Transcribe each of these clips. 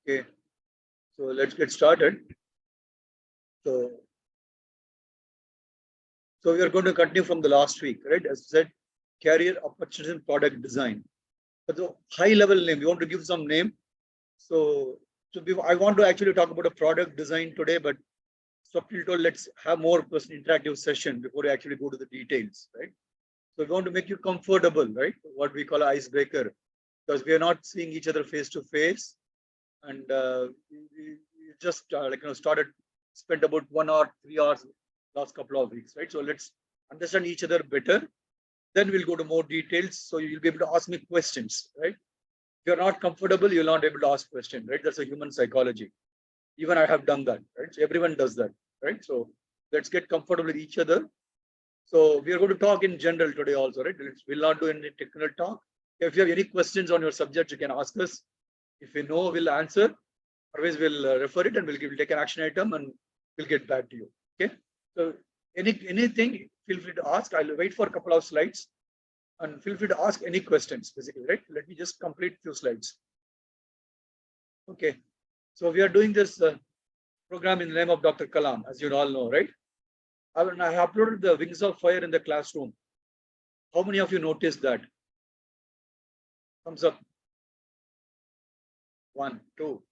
Okay, so let's get started. So we are going to continue from the last week, right? As I said, career opportunity and product design. But the high level name, we want to give some name. So I want to actually talk about a product design today, but Swapnil told let's have more person interactive session before we actually go to the details, right? So we want to make you comfortable, right? What we call icebreaker, because we are not seeing each other face to face, and we just started spent about 1 hour, 3 hours last couple of weeks, right? So let's understand each other better. Then we'll go to more details. So you'll be able to ask me questions, right? If you're not comfortable, you'll not be able to ask questions, right? That's a human psychology. Even I have done that, right? So everyone does that, right? So let's get comfortable with each other. So we are going to talk in general today also, right? We'll not do any technical talk. If you have any questions on your subject, you can ask us. If we know, we'll answer. Otherwise, we'll refer it and we'll take an action item and we'll get back to you. Okay. So anything, feel free to ask. I'll wait for a couple of slides and feel free to ask any questions, basically, right? Let me just complete few slides. Okay. So we are doing this program in the name of Dr. Kalam, as you all know, right? I have uploaded the Wings of Fire in the classroom. How many of you noticed that? Thumbs up. 1, 2,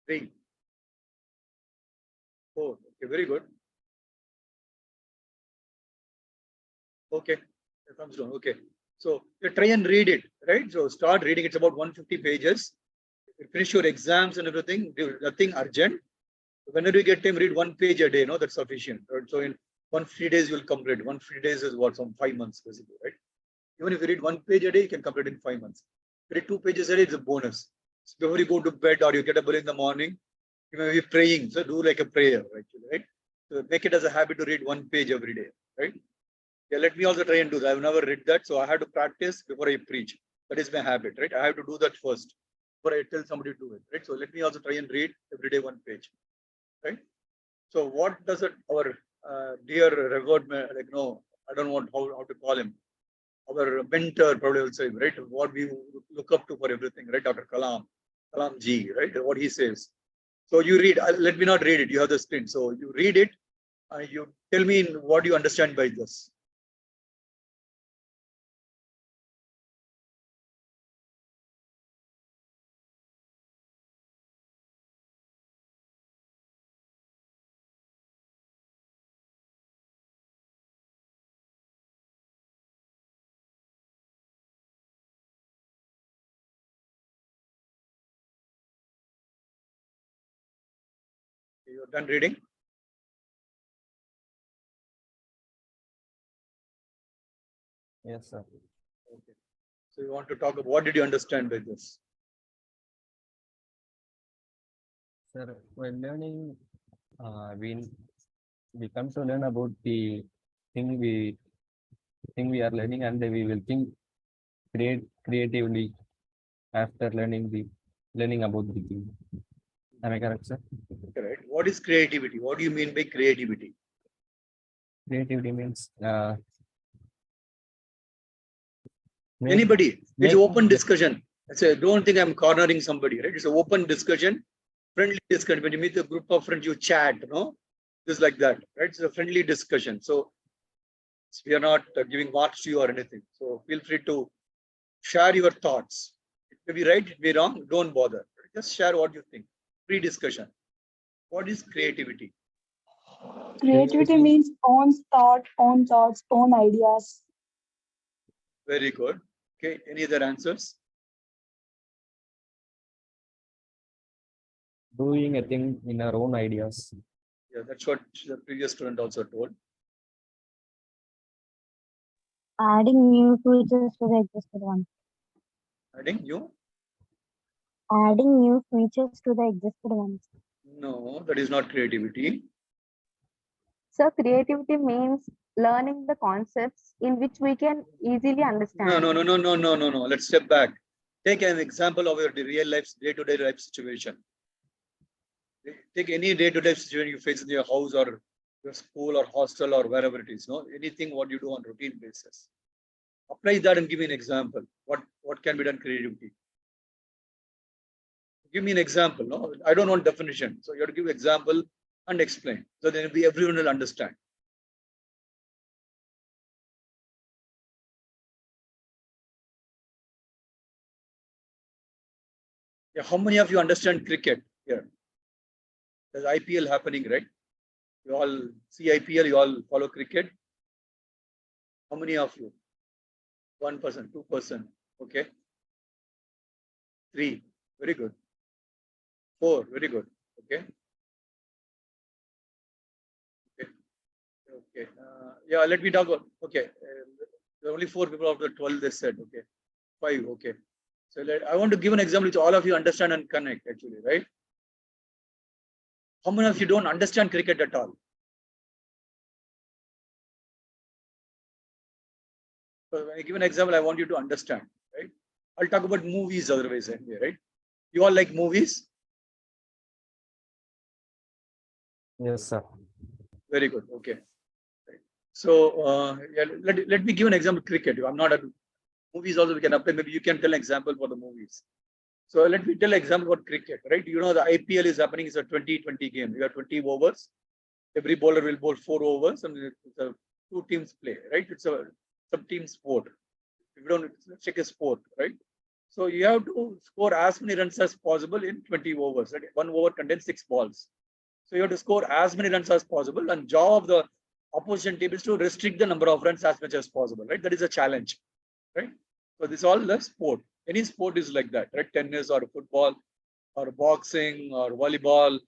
3, 4. Okay, very good. Okay, thumbs down. Okay, so you try and read it, right? So start reading. It's about 150 pages. You finish your exams and everything. Nothing urgent. Whenever you get time, read 1 page a day. No, that's sufficient. Right? So in 150 days, you will complete. 150 days is what, some 5 months, basically, right? Even if you read 1 page a day, you can complete in 5 months. If you read 2 pages a day, it's a bonus. So before you go to bed or you get up early in the morning, you may be praying. So do like a prayer, actually, right? So make it as a habit to read 1 page every day, right? Yeah, let me also try and do that. I've never read that, so I have to practice before I preach. That is my habit, right? I have to do that first before I tell somebody to do it, right? So let me also try and read every day 1 page, right? So what does it, our dear revered, like, no, I don't want how to call him, our mentor probably will say, right? What we look up to for everything, right? Dr. Kalam ji, right? What he says. So you read, let me not read it. You have the screen. So you read it. You tell me what you understand by this. You're done reading? Yes, sir. Okay. So you want to talk about what did you understand by this? Sir, while learning, we come to learn about the thing we are learning, and we will think creatively after learning about the thing. Am I correct, sir? Correct. What is creativity? What do you mean by creativity? Creativity means Anybody. It's open discussion. So don't think I'm cornering somebody, right? It's an open discussion, friendly discussion. When you meet a group of friends, you chat, just like that, right? It's a friendly discussion. So we are not giving marks to you or anything. So feel free to share your thoughts. It may be right, it may be wrong. Don't bother. Just share what you think. Free discussion. What is creativity? Creativity means own thoughts, own ideas. Very good. Okay. Any other answers? Doing a thing in our own ideas. Yeah, that's what the previous student also told. Adding new features to the existing ones. Adding you? Adding new features to the existing ones. No, that is not creativity. So creativity means learning the concepts in which we can easily understand. No. Let's step back. Take an example of your real life, day-to-day life situation. Take any day-to-day situation you face in your house or your school or hostel or wherever it is. No, anything what you do on routine basis. Apply that and give me an example. What can be done creativity? Give me an example. No, I don't want definition. So you have to give example and explain. So then everyone will understand. Yeah, how many of you understand cricket here? There's IPL happening, right? You all see IPL, you all follow cricket. How many of you? 1%, 2%. Okay. 3. Very good. 4. Very good. Okay. Okay. Okay. Yeah, let me talk about. Okay. There are only 4 people out of the 12 they said. Okay. 5. Okay. So I want to give an example which all of you understand and connect actually, right? How many of you don't understand cricket at all? So when I give an example, I want you to understand, right? I'll talk about movies otherwise anyway, right? You all like movies? Yes, sir. Very good. Okay. Right. So yeah, let me give an example. Cricket. I'm not a movies also we can apply. Maybe you can tell an example for the movies. So let me tell an example about cricket, right? You know the IPL is happening. It's a 20-20 game. You have 20 overs. Every bowler will bowl 4 overs, and it's a 2 teams play, right? It's a sub-team sport. If you don't check a sport, right? So you have to score as many runs as possible in 20 overs. Right? 1 over contains 6 balls. So you have to score as many runs as possible, and job of the opposition team is to restrict the number of runs as much as possible, right? That is a challenge, right? So this is all the sport. Any sport is like that, right? Tennis or football or boxing or volleyball,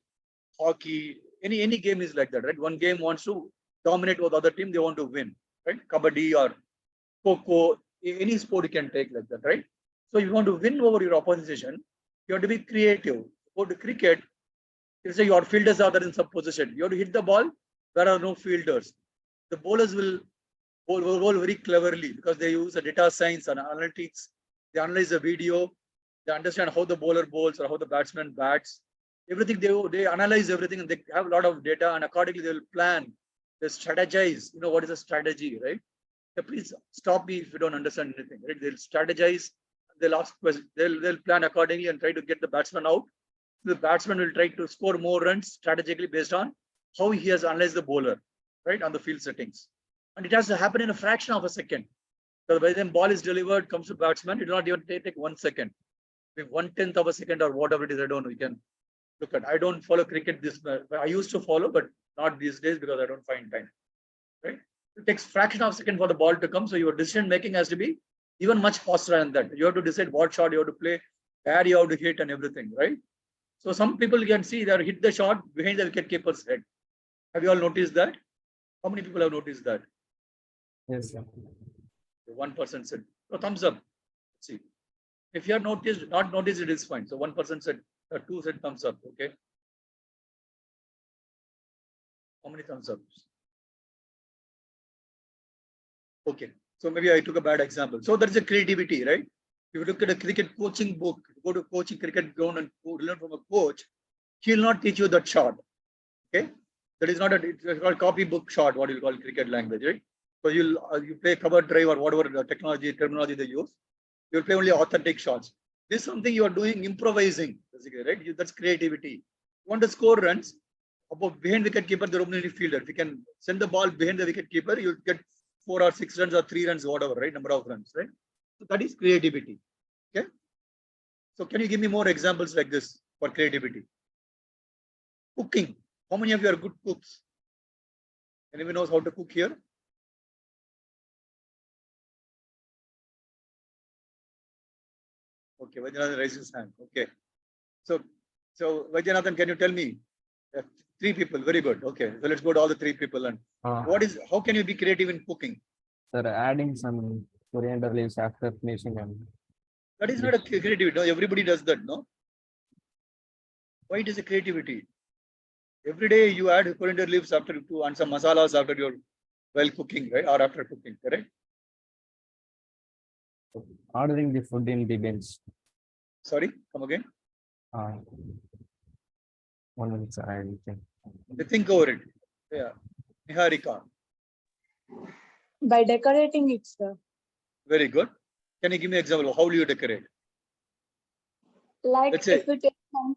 hockey, any game is like that, right? One game wants to dominate with the other team, they want to win, right? Kabaddi or Coco, any sport you can take like that, right? So you want to win over your opposition, you have to be creative. Go to cricket, you say your fielders are there in some position. You have to hit the ball, there are no fielders. The bowlers will bowl very cleverly because they use the data science and analytics. They analyze the video, they understand how the bowler bowls or how the batsman bats. Everything they analyze everything and they have a lot of data, and accordingly they will plan, they strategize. You know what is a strategy, right? Yeah, please stop me if you don't understand anything, right? They'll strategize, they'll ask questions, they'll plan accordingly and try to get the batsman out. The batsman will try to score more runs strategically based on how he has analyzed the bowler, right, on the field settings. And it has to happen in a fraction of a second. So by the time ball is delivered, comes to batsman, it will not even take 1 second. If 1/10 of a second or whatever it is, I don't know. You can look at. I don't follow cricket this. I used to follow, but not these days because I don't find time. Right? It takes fraction of a second for the ball to come. So your decision making has to be even much faster than that. You have to decide what shot you have to play, where you have to hit, and everything, right? So some people can see they hit the shot behind the wicket keeper's head. Have you all noticed that? How many people have noticed that? Yes, sir. 1% said. So thumbs up. Let's see. If you have noticed, not noticed, it is fine. So 1% said, 2 said thumbs up. Okay. How many thumbs up? Okay. So maybe I took a bad example. So there is a creativity, right? If you look at a cricket coaching book, go to coaching cricket ground and learn from a coach, he will not teach you that shot. Okay. That is not a, it's called copybook shot, what you call cricket language, right? So you play cover drive or whatever the terminology they use. You'll play only authentic shots. This is something you are doing, improvising, basically, right? That's creativity. You want to score runs. Above behind wicket keeper, there are only fielder. If you can send the ball behind the wicket keeper, you'll get 4 or 6 runs or 3 runs, whatever, right? Number of runs, right? So that is creativity. Okay. So can you give me more examples like this for creativity? Cooking. How many of you are good cooks? Anyone knows how to cook here? Okay, Vajanathan raises his hand. Okay. So Vajanathan, can you tell me? 3 people, very good. Okay, so let's go to all the 3 people. And how can you be creative in cooking? Sir, adding some coriander leaves after finishing them. That is not a creativity. No, everybody does that, no? Why it is a creativity? Every day you add coriander leaves after you and some masalas after your while cooking, right? Or after cooking, correct? Ordering the food in the bench. Sorry, come again. 1 minute, sir. I will think. Think over it. Yeah. Niharika. By decorating it, sir. Very good. Can you give me an example? How do you decorate? Like Let's say, if we take some,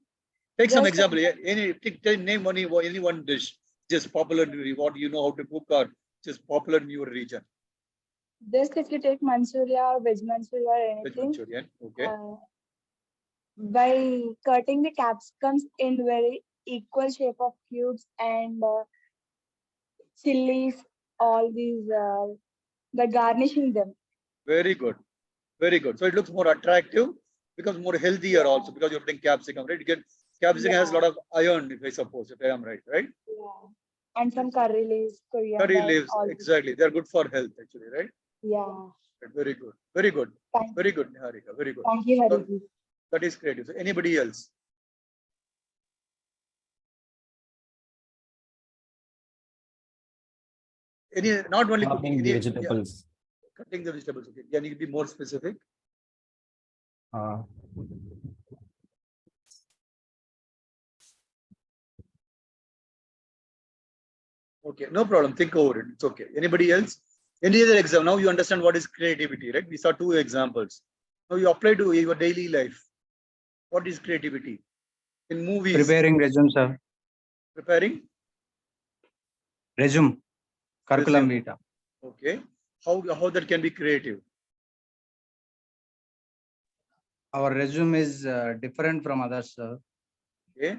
take some just example. Yeah, name any one dish, just popular in what you know how to cook or just popular in your region. just if you take Manchuria or veg Manchuria or Veg anything, Manchurian. Okay. by cutting the capsicums in very equal shape of cubes and chilies, all these, by garnishing them. Very good. Very good. So it looks more attractive, becomes more healthier Yeah. also because you're putting capsicum, right? You get capsicum has a lot of iron, if I suppose, if I am right, right? Yeah. And some curry leaves, Curry coriander, leaves, all these. exactly. They're good for health, actually, right? Yeah. Very good. Very good. Thank, Very good, Niharika. Very good. thank you, So Hariji. that is creative. So anybody else? Any, not only Chopping cooking, the any, vegetables. cutting the vegetables. Okay. Can you be more specific? Uh, Okay, no problem. Think over it. It's okay. Anybody else? Any other example? Now you understand what is creativity, right? We saw two examples. Now you apply to your daily life. What is creativity? In movies, Preparing resume, sir. preparing Resume. Curriculum resume. vitae. Okay. How that can be creative? Our resume is different from others, sir. Okay.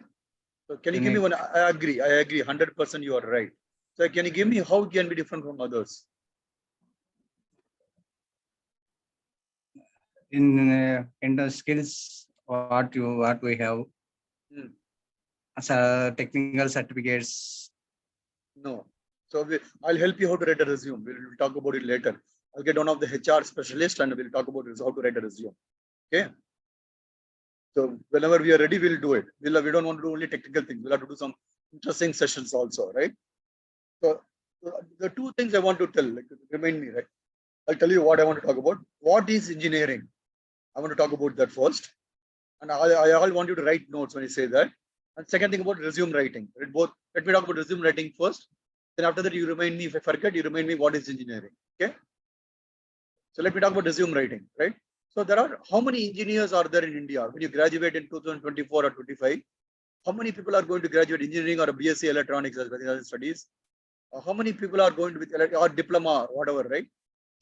So can you give me Unique. one? I agree. 100% you are right. So can you give me how it can be different from others? In the skills what we have, Hmm. technical certificates. No. So I'll help you how to write a resume. We'll talk about it later. I'll get one of the HR specialists and we'll talk about how to write a resume. Okay. So whenever we are ready, we'll do it. We don't want to do only technical things. We'll have to do some interesting sessions also, right? So the two things I want to tell, like remind me, right? I'll tell you what I want to talk about. What is engineering? I want to talk about that first. And I all want you to write notes when I say that. And second thing about resume writing. Right? Both. Let me talk about resume writing first. Then after that, you remind me, if I forget, you remind me what is engineering. Okay. So let me talk about resume writing, right? So there are, how many engineers are there in India? When you graduate in 2024 or 25, how many people are going to graduate engineering or a BSc electronics as studies? How many people are going to with or diploma or whatever, right?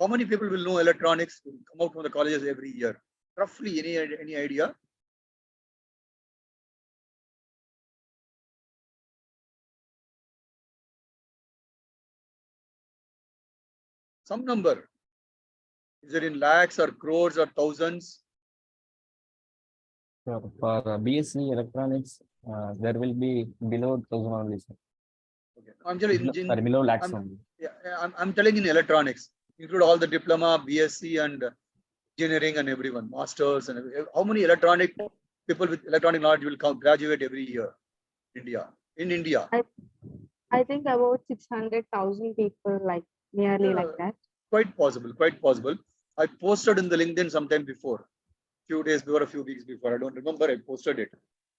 How many people will know electronics come out from the colleges every year? Roughly, any idea? Some number. Is it in lakhs or crores or thousands? for BSc electronics, there will be below 1,000 only, sir. Okay. I'm telling Sorry, below lakhs I'm, only. I'm telling in electronics, include all the diploma, BSc and engineering and everyone, masters and how many electronic people with electronic knowledge will come graduate every year in India? I think about 600,000 people, like nearly Yeah, like that. quite possible, quite possible. I posted in the LinkedIn sometime before, few days before, a few weeks before. I don't remember. I posted it.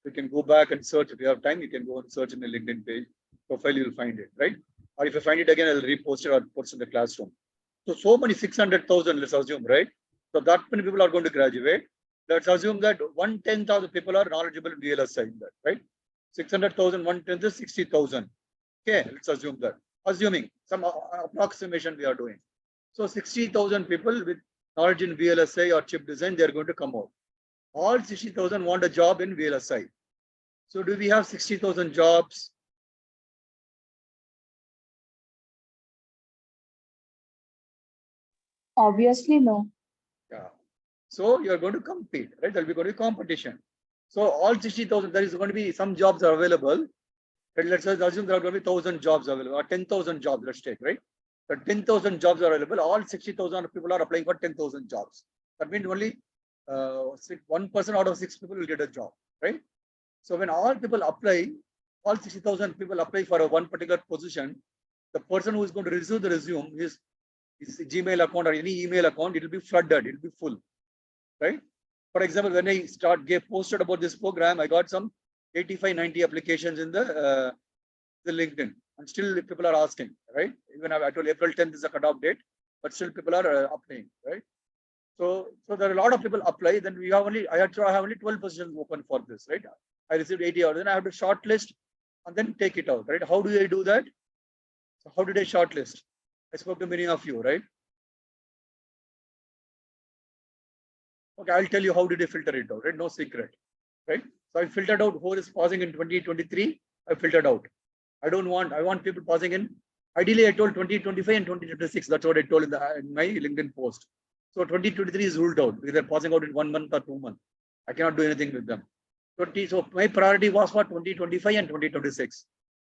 You can go back and search. If you have time, you can go and search in the LinkedIn page profile. You'll find it, right? Or if I find it again, I'll repost it or post in the classroom. So many 600,000. Let's assume, right? So that many people are going to graduate. Let's assume that 110,000 people are knowledgeable in VLSI in that, right? 600,000, 110 is 60,000. Okay, let's assume that. Assuming some approximation we are doing. So 60,000 people with knowledge in VLSI or chip design, they are going to come out. All 60,000 want a job in VLSI. So do we have 60,000 jobs? Obviously, no. Yeah. So you are going to compete, right? There will be going to be competition. So all 60,000, there is going to be some jobs are available. And let's assume there are going to be 1,000 jobs available or 10,000 jobs, let's take, right? The 10,000 jobs are available. All 60,000 people are applying for 10,000 jobs. That means only 1% out of 6 people will get a job, right? So when all people apply, all 60,000 people apply for a one particular position, the person who is going to receive the resume, his Gmail account or any email account, it will be flooded, it will be full, right? For example, when I posted about this program, I got some 85, 90 applications in the LinkedIn, and still people are asking, right? Even I told April 10th is a cutoff date, but still people are applying, right? So So there are a lot of people apply. Then we have only, I have 12 positions open for this, right? I received 80 hours. Then I have to shortlist and then take it out, right? How do I do that? So how did I shortlist? I spoke to many of you, right? Okay, I'll tell you how did I filter it out, right? No secret, right? So I filtered out who is passing in 2023. I filtered out. I want people passing in. Ideally, I told 2025 and 2026. That's what I told in my LinkedIn post. So 2023 is ruled out because they're passing out in 1 month or 2 months. I cannot do anything with them. So my priority was for 2025 and 2026.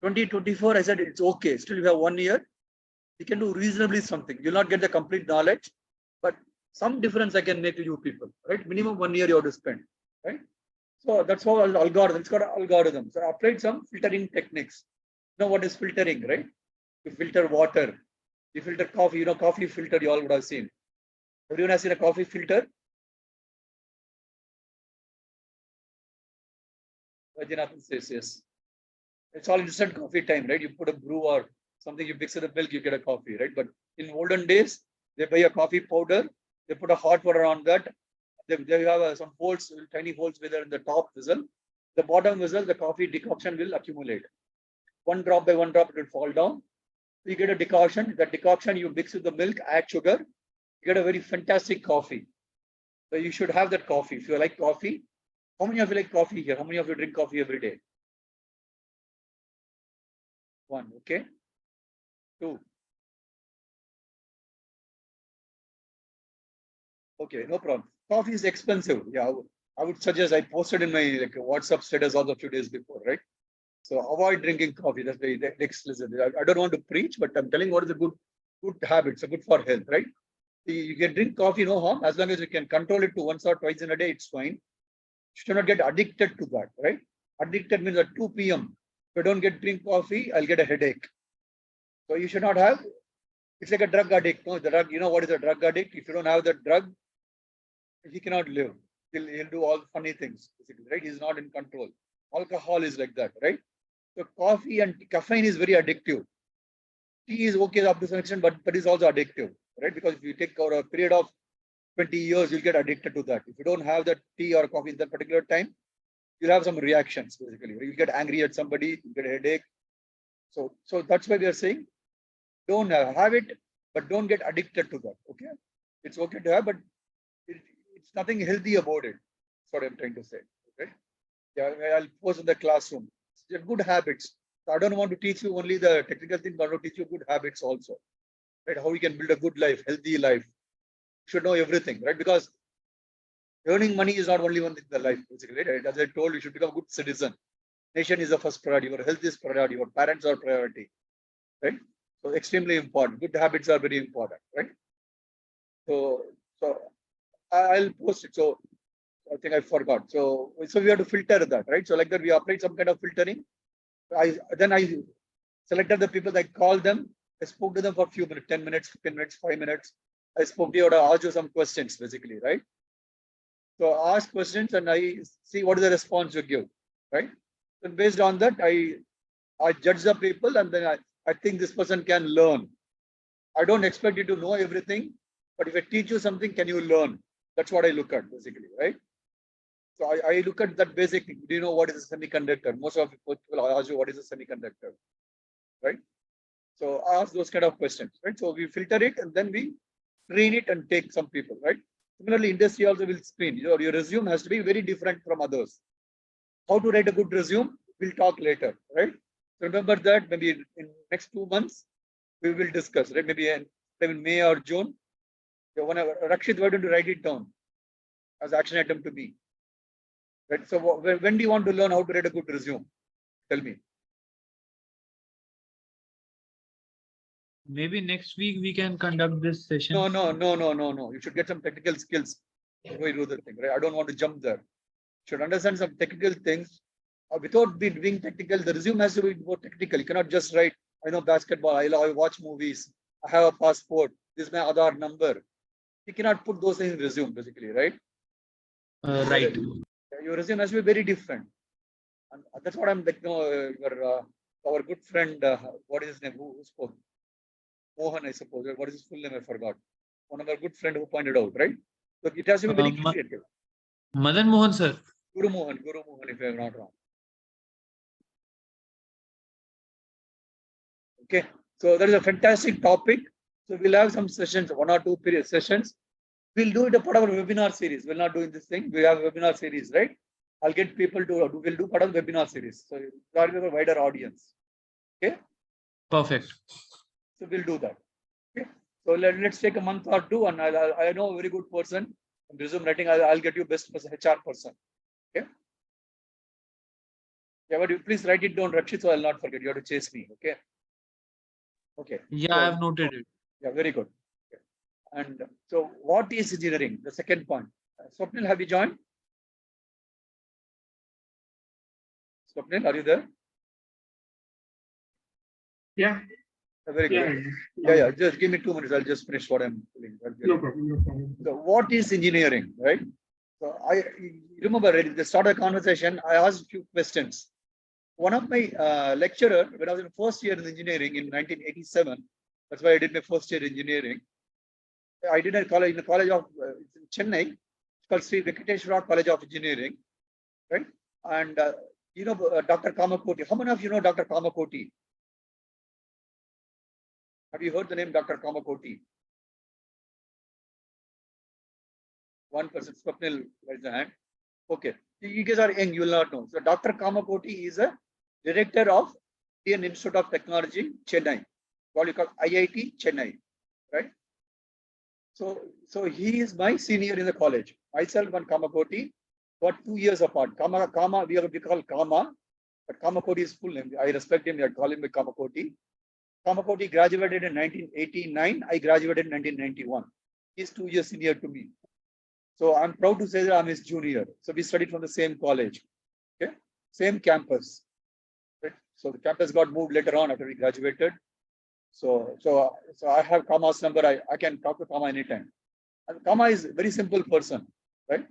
2024, I said it's okay. Still, you have 1 year. You can do reasonably something. You'll not get the complete knowledge, but some difference I can make to you people, right? Minimum 1 year you have to spend, right? So that's how algorithm. It's got an algorithm. So I applied some filtering techniques. You know what is filtering, right? You filter water. You filter coffee. You know, coffee filter you all would have seen. Everyone has seen a coffee filter. Vajanathan says yes. It's all instant coffee time, right? You put a brew or something, you mix with the milk, you get a coffee, right? But in olden days, they buy a coffee powder, they put a hot water on that. They have some holes, tiny holes whether in the top vessel. The bottom vessel, the coffee decoction will accumulate. 1 drop by 1 drop, it will fall down. You get a decoction. That decoction you mix with the milk, add sugar, you get a very fantastic coffee. So you should have that coffee. If you like coffee, how many of you like coffee here? How many of you drink coffee every day? 1, okay. 2. Okay, no problem. Coffee is expensive. Yeah, I would suggest, I posted in my WhatsApp status also a few days before, right? So avoid drinking coffee. That's the next lesson. I don't want to preach, but I'm telling what is a good habit. It's good for health, right? You can drink coffee, no harm, as long as you can control it to once or twice in a day, it's fine. You should not get addicted to that, right? Addicted means at 2 p.m. If I don't drink coffee, I'll get a headache. So you should not have. It's like a drug addict. No, the drug. You know what is a drug addict? If you don't have the drug, he cannot live. He'll do all funny things, basically, right? He's not in control. Alcohol is like that, right? So coffee and caffeine is very addictive. Tea is okay up to some extent, but it's also addictive, right? Because if you take over a period of 20 years, you'll get addicted to that. If you don't have that tea or coffee in that particular time, you'll have some reactions, basically. You'll get angry at somebody, you get a headache. So that's why we are saying, don't have it, but don't get addicted to that. Okay, it's okay to have, but it's nothing healthy about it. That's what I'm trying to say. Okay, yeah, I'll post in the classroom. They're good habits. So I don't want to teach you only the technical thing, but I want to teach you good habits also. Right? How you can build a good life, healthy life. You should know everything, right? Because earning money is not only one thing in the life, basically. Right? As I told you, should become a good citizen. Nation is the first priority. Your health is priority. Your parents are priority. Right? So extremely important. Good habits are very important, right? So I'll post it. So I think I forgot. So we have to filter that, right? So like that, we applied some kind of filtering. I selected the people. I called them. I spoke to them for a few minutes, 10 minutes, 15 minutes, 5 minutes. I spoke to you. I asked you some questions, basically, right? So I ask questions and I see what is the response you give, right? And based on that, I judge the people, and then I think this person can learn. I don't expect you to know everything, but if I teach you something, can you learn? That's what I look at, basically, right? So I look at that basic thing. Do you know what is a semiconductor? Most of people ask you what is a semiconductor, right? So I ask those kind of questions, right? So we filter it and then we screen it and take some people, right? Similarly, industry also will screen. Your resume has to be very different from others. How to write a good resume? We'll talk later, right? So remember that maybe in next 2 months, we will discuss, right? Maybe in May or June. Rakshit, why don't you write it down as action item to me? Right. So when do you want to learn how to write a good resume? Tell me. Maybe next week we can conduct this session. No. You should get some technical skills before you do the thing, right? I don't want to jump there. You should understand some technical things. Without being technical, the resume has to be more technical. You cannot just write, I know basketball, I watch movies, I have a passport, this is my Aadhaar number. You cannot put those things in resume, basically, right? Right. Your resume has to be very different. And that's what I'm like, our good friend, what is his name? Who spoke? Mohan, I suppose. What is his full name? I forgot. One of our good friend who pointed out, right? So it has to be very Ma- creative. Madan Mohan sir. Guru Mohan, if I'm not wrong. Okay, so that is a fantastic topic. So we'll have some sessions, 1 or 2 period sessions. We'll do it a part of our webinar series. We're not doing this thing. We have a webinar series, right? I'll get people to we'll do part of the webinar series. So start with a wider audience. Okay. Perfect. So we'll do that. Okay. So let's take a month or two, and I know a very good person in resume writing. I'll get you best HR person. Okay. Yeah, but you please write it down, Rakshit, so I'll not forget. You have to chase me. Okay. Okay. Yeah, So, I have noted it. yeah, very good. Okay. And so, what is engineering? The second point. Swapnil, have you joined? Swapnil, are you there? Yeah. Very good. Yeah. Yeah. Just give me 2 minutes. I'll just finish what I'm doing. No problem. No problem. So, what is engineering, right? So, I remember at the start of the conversation, I asked a few questions. One of my lecturer, when I was in first year in engineering in 1987, that's why I did my first year engineering. I did a college in the college of Chennai. It's called Sri Venkateshwara College of Engineering, right? And Dr. Kamakoti. How many of you know Dr. Kamakoti? Have you heard the name Dr. Kamakoti? One person, Swapnil, raise the hand. Okay, you guys are young, you will not know. So Dr. Kamakoti is a director of Indian Institute of Technology, Chennai, what you call IIT Chennai, right? So he is my senior in the college. Myself and Kamakoti got 2 years apart. We call Kama, but Kamakoti is full name. I respect him. I call him Kamakoti. Kamakoti graduated in 1989. I graduated in 1991. He's 2 years senior to me. So I'm proud to say that I'm his junior. So we studied from the same college, okay, same campus. Right? So the campus got moved later on after we graduated. So I have Kama's number. I can talk to Kama anytime. And Kama is a very simple person, right?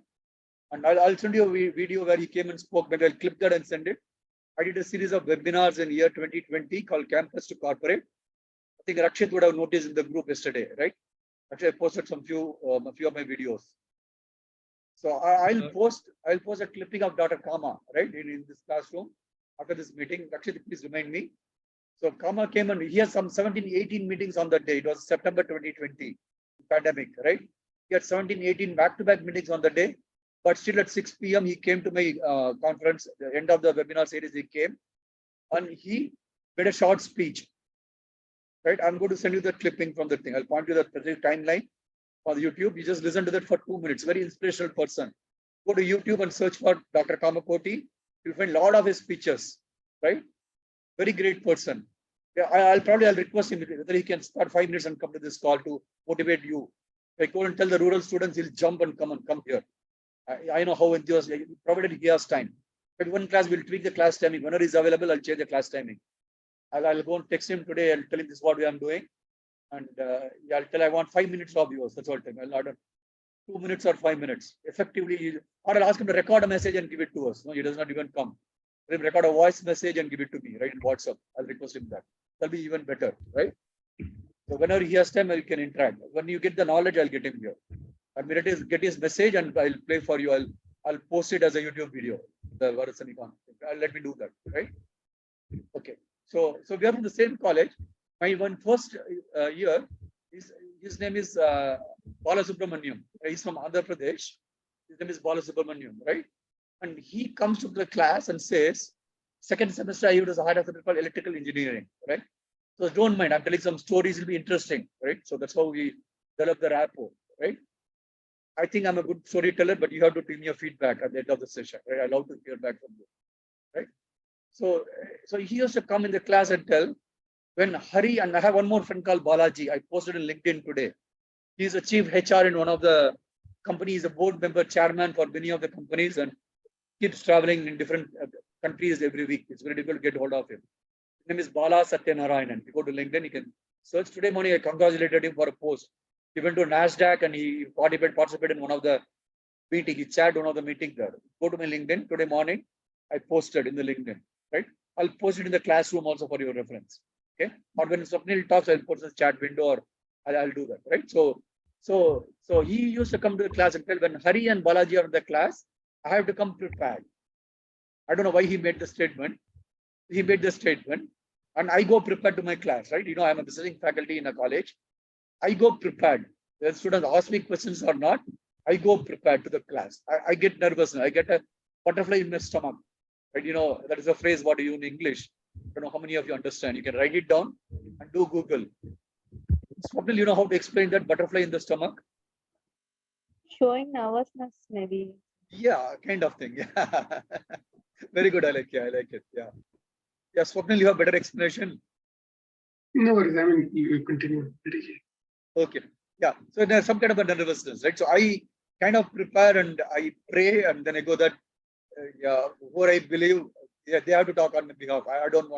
And I'll send you a video where he came and spoke. Maybe I'll clip that and send it. I did a series of webinars in year 2020 called Campus to Corporate. I think Rakshit would have noticed in the group yesterday, right? Actually, I posted a few of my videos. So I'll post a clipping of Dr. Kama, right, in this classroom after this meeting. Actually, please remind me. So Kama came and he has some 17, 18 meetings on that day. It was September 2020, pandemic, right? He had 17, 18 back-to-back meetings on the day. But still at 6 p.m. he came to my conference. The end of the webinar series, he came and he made a short speech. Right, I'm going to send you the clipping from the thing. I'll point you the timeline on YouTube. You just listen to that for 2 minutes. Very inspirational person. Go to YouTube and search for Dr. Kamakoti. You'll find a lot of his speeches. Right, very great person. Yeah, I'll request him whether he can start 5 minutes and come to this call to motivate you. If I go and tell the rural students, he'll jump and come here. I know how enthusiastic, provided he has time. But one class, we'll tweak the class timing. Whenever he's available, I'll change the class timing. I'll go and text him today and tell him this is what I'm doing. And I'll tell I want 5 minutes of yours. That's all time. I'll order 2 minutes or 5 minutes. Effectively, or I'll ask him to record a message and give it to us. No, he does not even come. He'll record a voice message and give it to me, right, in WhatsApp. I'll request him that. That'll be even better, right? So whenever he has time, I can interact. When you get the knowledge, I'll get him here. And get his message and I'll play for you. I'll post it as a YouTube video. Let me do that, right? Okay. So we are from the same college. My first year, his name is Balasubramaniam. He's from Andhra Pradesh. His name is Balasubramaniam, right? And he comes to the class and says, second semester I was a higher subject called electrical engineering, right? So don't mind, I'm telling some stories, will be interesting, right? So that's how we develop the rapport, right? I think I'm a good storyteller, but you have to give me a feedback at the end of the session, right? I love to hear back from you, right? So he used to come in the class and tell, when Hari, and I have one more friend called Balaji, I posted on LinkedIn today. He's a chief HR in one of the companies, a board member, chairman for many of the companies, and keeps traveling in different countries every week. It's very difficult to get hold of him. His name is Bala Satyanarayanan. You go to LinkedIn, you can search. Today morning, I congratulated him for a post. He went to NASDAQ and he participated in one of the meetings. He chaired one of the meetings there. Go to my LinkedIn. Today morning, I posted in the LinkedIn, right? I'll post it in the classroom also for your reference. Okay. Or when Swapnil talks, I'll post the chat window or I'll do that, right? So So he used to come to the class and tell when Hari and Balaji are in the class, I have to come prepared. I don't know why he made the statement. He made the statement, and I go prepared to my class, right? You know, I'm a visiting faculty in a college. I go prepared. The students ask me questions or not, I go prepared to the class. I get nervous. I get a butterfly in my stomach. Right? You know, that is a phrase what you use in English. I don't know how many of you understand. You can write it down and do Google. Swapnil, you know how to explain that butterfly in the stomach? Showing nervousness, maybe. Yeah, kind of thing. Yeah. Very good. I like it. Yeah. Yeah, Swapnil, you have better explanation. No worries. I mean, you continue. Okay. Yeah. So there's some kind of a nervousness, right? So I kind of prepare and I pray and then I go that, yeah, who I believe, yeah, they have to talk on my behalf. I don't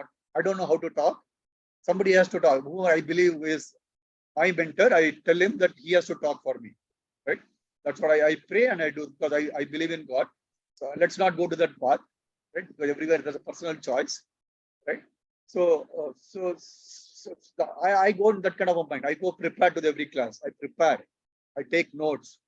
know how to talk. Somebody has to talk. Who I believe is my mentor, I tell him that he has to talk for me, right? That's what I pray and I do because I believe in God. So let's not go to that path, right? Because everywhere there's a personal choice, right? So, I go in that kind of a mind. I go prepared to every class. I prepare. I take notes.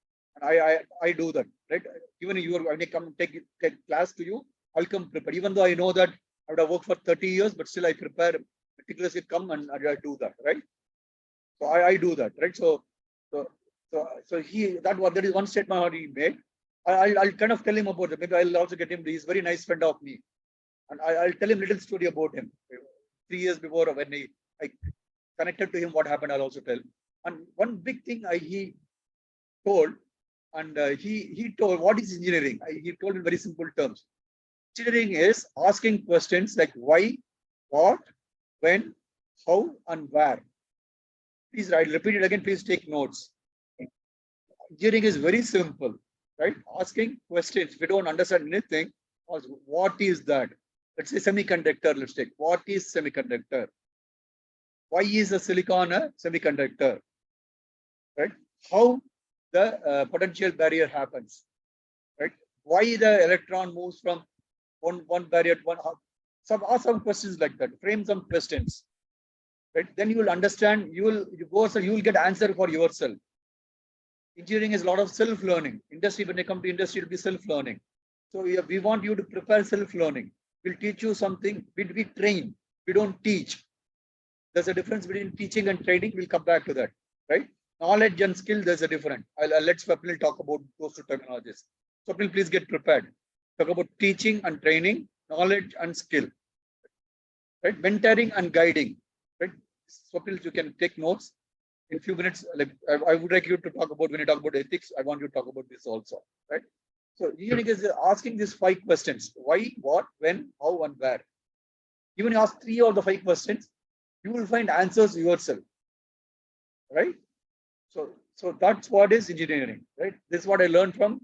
And I do that, right? Even when I come take class to you, I'll come prepared. Even though I know that I would have worked for 30 years, but still I prepare meticulously come and I do that, right? So I do that, right? So that is one statement he made. I'll kind of tell him about it. Maybe I'll also get him. He's a very nice friend of me, and I'll tell him a little story about him. 3 years before, when I connected to him, what happened, I'll also tell. And one big thing he told, and he told what is engineering. He told in very simple terms. Engineering is asking questions like why, what, when, how, and where. Please write, repeat it again. Please take notes. Engineering is very simple, right? Asking questions. If you don't understand anything, ask, what is that? Let's say semiconductor. Let's take what is semiconductor? Why is the silicon a semiconductor? Right? How the potential barrier happens? Right? Why the electron moves from one barrier to one? Ask some questions like that. Frame some questions. Right? Then you will understand. You will get answer for yourself. Engineering is a lot of self-learning. Industry, when you come to industry, it will be self-learning. So we want you to prepare self-learning. We'll teach you something. We train. We don't teach. There's a difference between teaching and training. We'll come back to that, right? Knowledge and skill, there's a difference. I'll let Swapnil talk about those two terminologies. Swapnil, please get prepared. Talk about teaching and training, knowledge and skill, right? Mentoring and guiding, right? Swapnil, you can take notes in a few minutes. Like I would like you to talk about when you talk about ethics. I want you to talk about this also, right? So engineering is asking these 5 questions: why, what, when, how, and where. Even you ask 3 of the 5 questions, you will find answers yourself, right? So that's what is engineering, right? This is what I learned from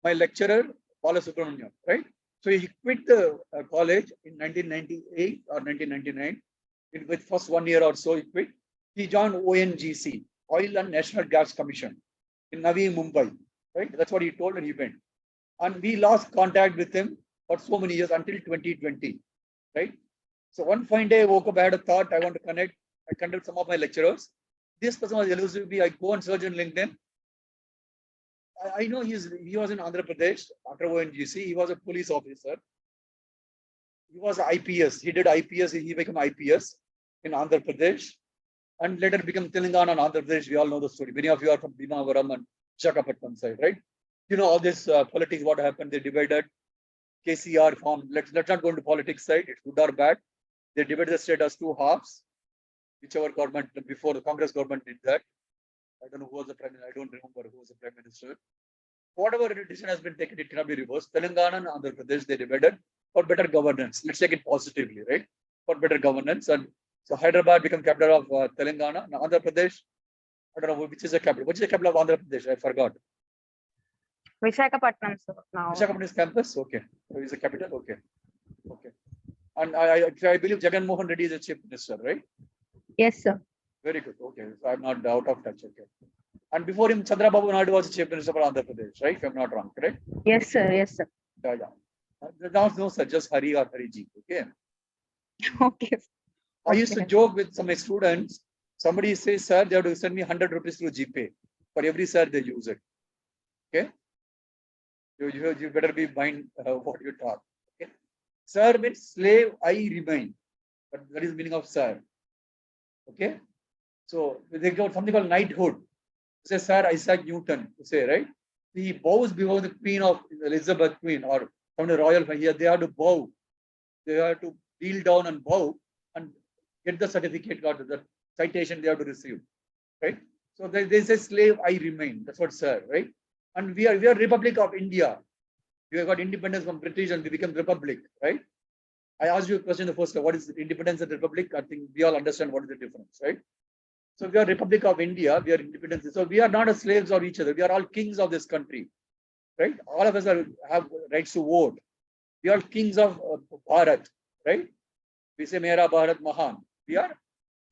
my lecturer, Balasubramaniam, right? So he quit the college in 1998 or 1999. With first 1 year or so, he quit. He joined ONGC, Oil and National Gas Commission, in Navi Mumbai, right? That's what he told, and he went. And we lost contact with him for so many years until 2020, right? So one fine day I woke up, I had a thought, I want to connect. I connected some of my lecturers. This person was elusive. I go and search on LinkedIn. I know he was in Andhra Pradesh after ONGC. He was a police officer. He was IPS. He did IPS. He became IPS in Andhra Pradesh, and later became Telangana and Andhra Pradesh. We all know the story. Many of you are from Bhimavaram and Visakhapatnam side, right? You know all this politics. What happened? They divided. KCR formed. Let's not go into politics side. It's good or bad. They divided the state as 2 halves. Whichever government before the Congress government did that. I don't know who was the prime minister. I don't remember who was the prime minister. Whatever decision has been taken, it cannot be reversed. Telangana and Andhra Pradesh, they divided for better governance. Let's take it positively, right? For better governance. And so Hyderabad became capital of Telangana. Now Andhra Pradesh, I don't know which is the capital. Which is the capital of Andhra Pradesh? I forgot. Visakhapatnam, sir. Now. Visakhapatnam is campus? Okay. So is the capital? Okay. Okay. And I believe Jagan Mohan Reddy is the chief minister, right? Yes, sir. Very good. Okay. So I'm not out of touch. Okay. And before him, Chandrababu Naidu was the chief minister for Andhra Pradesh, right? If I'm not wrong, correct? Yes, sir. Yes, sir. Yeah. No, sir, just Hari or Hariji. Okay. Okay. I used to joke with some students. Somebody says, sir, they have to send me 100 rupees through GPay. For every sir, they use it. Okay. You better be mind what you talk. Okay. Sir means slave, I remain. But that is meaning of sir. Okay. So they got something called knighthood. Say, Sir Isaac Newton, you say, right? He bows before the Queen of Elizabeth Queen or from the royal family. Here they have to bow. They have to kneel down and bow and get the certificate, got the citation they have to receive. Right? So they say slave, I remain. That's what sir, right? And we are Republic of India. We have got independence from British and we become Republic, right? I asked you a question the first time, what is independence and republic? I think we all understand what is the difference, right? So we are Republic of India, we are independent. So we are not as slaves of each other. We are all kings of this country, right? All of us have rights to vote. We are kings of Bharat, right? We say Mera Bharat Mahan. We are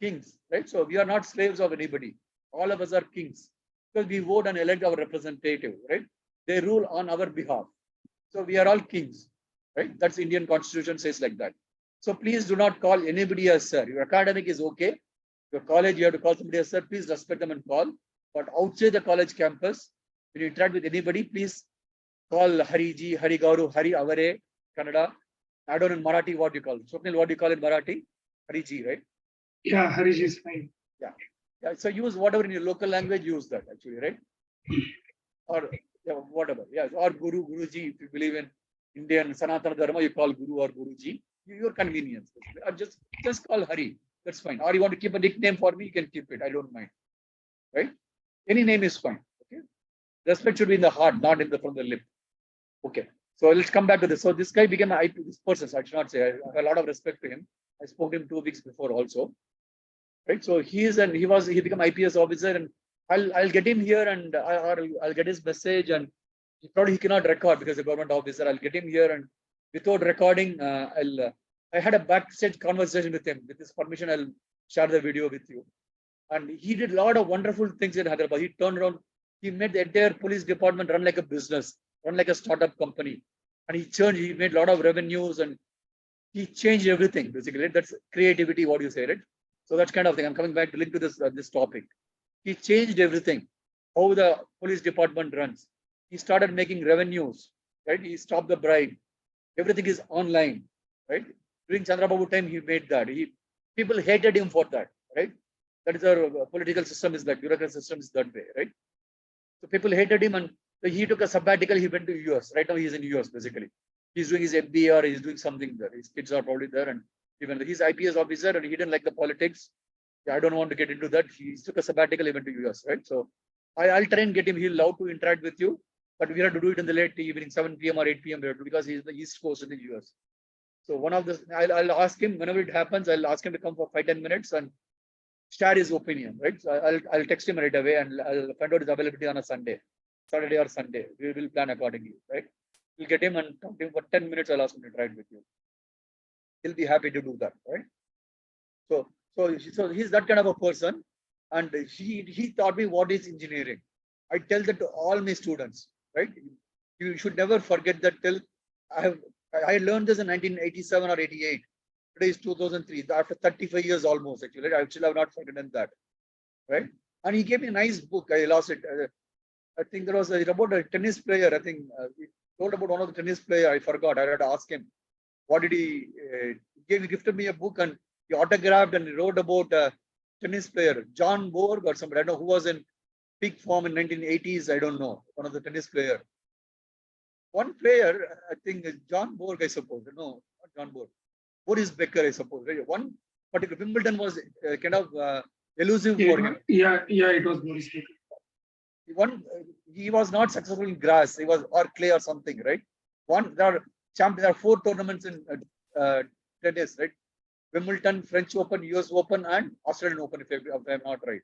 kings, right? So we are not slaves of anybody. All of us are kings because we vote and elect our representative, right? They rule on our behalf. So we are all kings, right? That's Indian Constitution says like that. So please do not call anybody as sir. Your academic is okay. Your college, you have to call somebody as sir. Please respect them and call. But outside the college campus, when you interact with anybody, please call Hari Ji, Hari Gauru, Hari Avare, Kannada. I don't know in Marathi what you call. Swapnil, what do you call in Marathi? Hari Ji, right? Yeah, Harish is fine. Yeah. Yeah. So use whatever in your local language, use that actually, right? Or yeah, whatever. Yeah. Or Guru, Guruji, if you believe in Indian Sanatana Dharma, you call Guru or Guruji. Your convenience. Or just call Hari. That's fine. Or you want to keep a nickname for me, you can keep it. I don't mind. Right? Any name is fine. Okay. Respect should be in the heart, not in the from the lip. Okay. So let's come back to this. So this guy became an IP, this person, so I should not say I have a lot of respect to him. I spoke to him 2 weeks before also. Right. So he became IPS officer, and I'll get him here and I'll get his message, and he cannot record because the government officer. I'll get him here and without recording, I had a backstage conversation with him. With his permission, I'll share the video with you. And he did a lot of wonderful things in Hyderabad. He turned around, he made the entire police department run like a business, run like a startup company. And he made a lot of revenues and he changed everything, basically. Right? That's creativity, what you say, right? So that's kind of thing. I'm coming back to link to this topic. He changed everything, how the police department runs. He started making revenues, right? He stopped the bribe. Everything is online, right? During Chandrababu time, he made that. People hated him for that, right? That is our political system is like bureaucratic system is that way, right? So people hated him, and he took a sabbatical. He went to US. Right now, he's in US basically. He's doing his MBA or he's doing something there. His kids are probably there, and even he's IPS officer, and he didn't like the politics. Yeah, I don't want to get into that. He took a sabbatical. He went to US, right? So I'll try and get him. He'll love to interact with you, but we have to do it in the late evening, 7 p.m. or 8 p.m. because he's the East Coast in the US. So one of the, I'll ask him whenever it happens. I'll ask him to come for 5-10 minutes and share his opinion, right? So I'll text him right away and I'll find out his availability on a Saturday or Sunday. We will plan accordingly, right? We'll get him and talk to him for 10 minutes. I'll ask him to interact with you. He'll be happy to do that, right? So he's that kind of a person, and he taught me what is engineering. I tell that to all my students, right? You should never forget that till I learned this in 1987 or 88. Today is 2003. After 35 years almost, actually, I have not forgotten that, right? And he gave me a nice book. I lost it. I think there was about a tennis player. I think he told about one of the tennis player. I forgot. I had to ask him. What did he gifted me a book, and he autographed and he wrote about a tennis player, John Borg or somebody. I don't know who was in peak form in 1980s. I don't know. One of the tennis player. One player, I think John Borg, I suppose. No, not John Borg. Boris Becker, I suppose. Right? One particular Wimbledon was kind of elusive for him. Yeah, it was Boris Becker. He was not successful in grass. He was or clay or something, right? There are 4 tournaments in tennis, right? Wimbledon, French Open, US Open, and Australian Open, if I'm not right.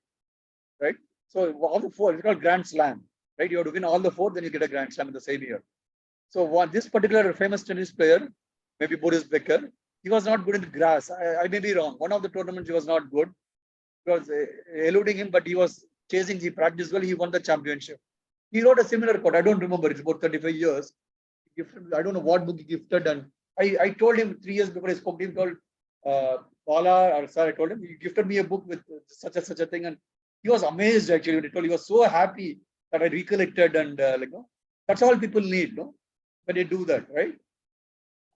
Right? So all the 4, it's called Grand Slam, right? You have to win all the 4, then you get a Grand Slam in the same year. So this particular famous tennis player, maybe Boris Becker, he was not good in the grass. I may be wrong. One of the tournaments he was not good. He was eluding him, but he was chasing. He practiced well. He won the championship. He wrote a similar quote. I don't remember. It's about 35 years. I don't know what book he gifted. And I told him 3 years before I spoke to him, told Bala or sir, I told him, he gifted me a book with such a thing. And He was amazed actually when he told. He was so happy that I recollected and that's all people need, no? When they do that, right?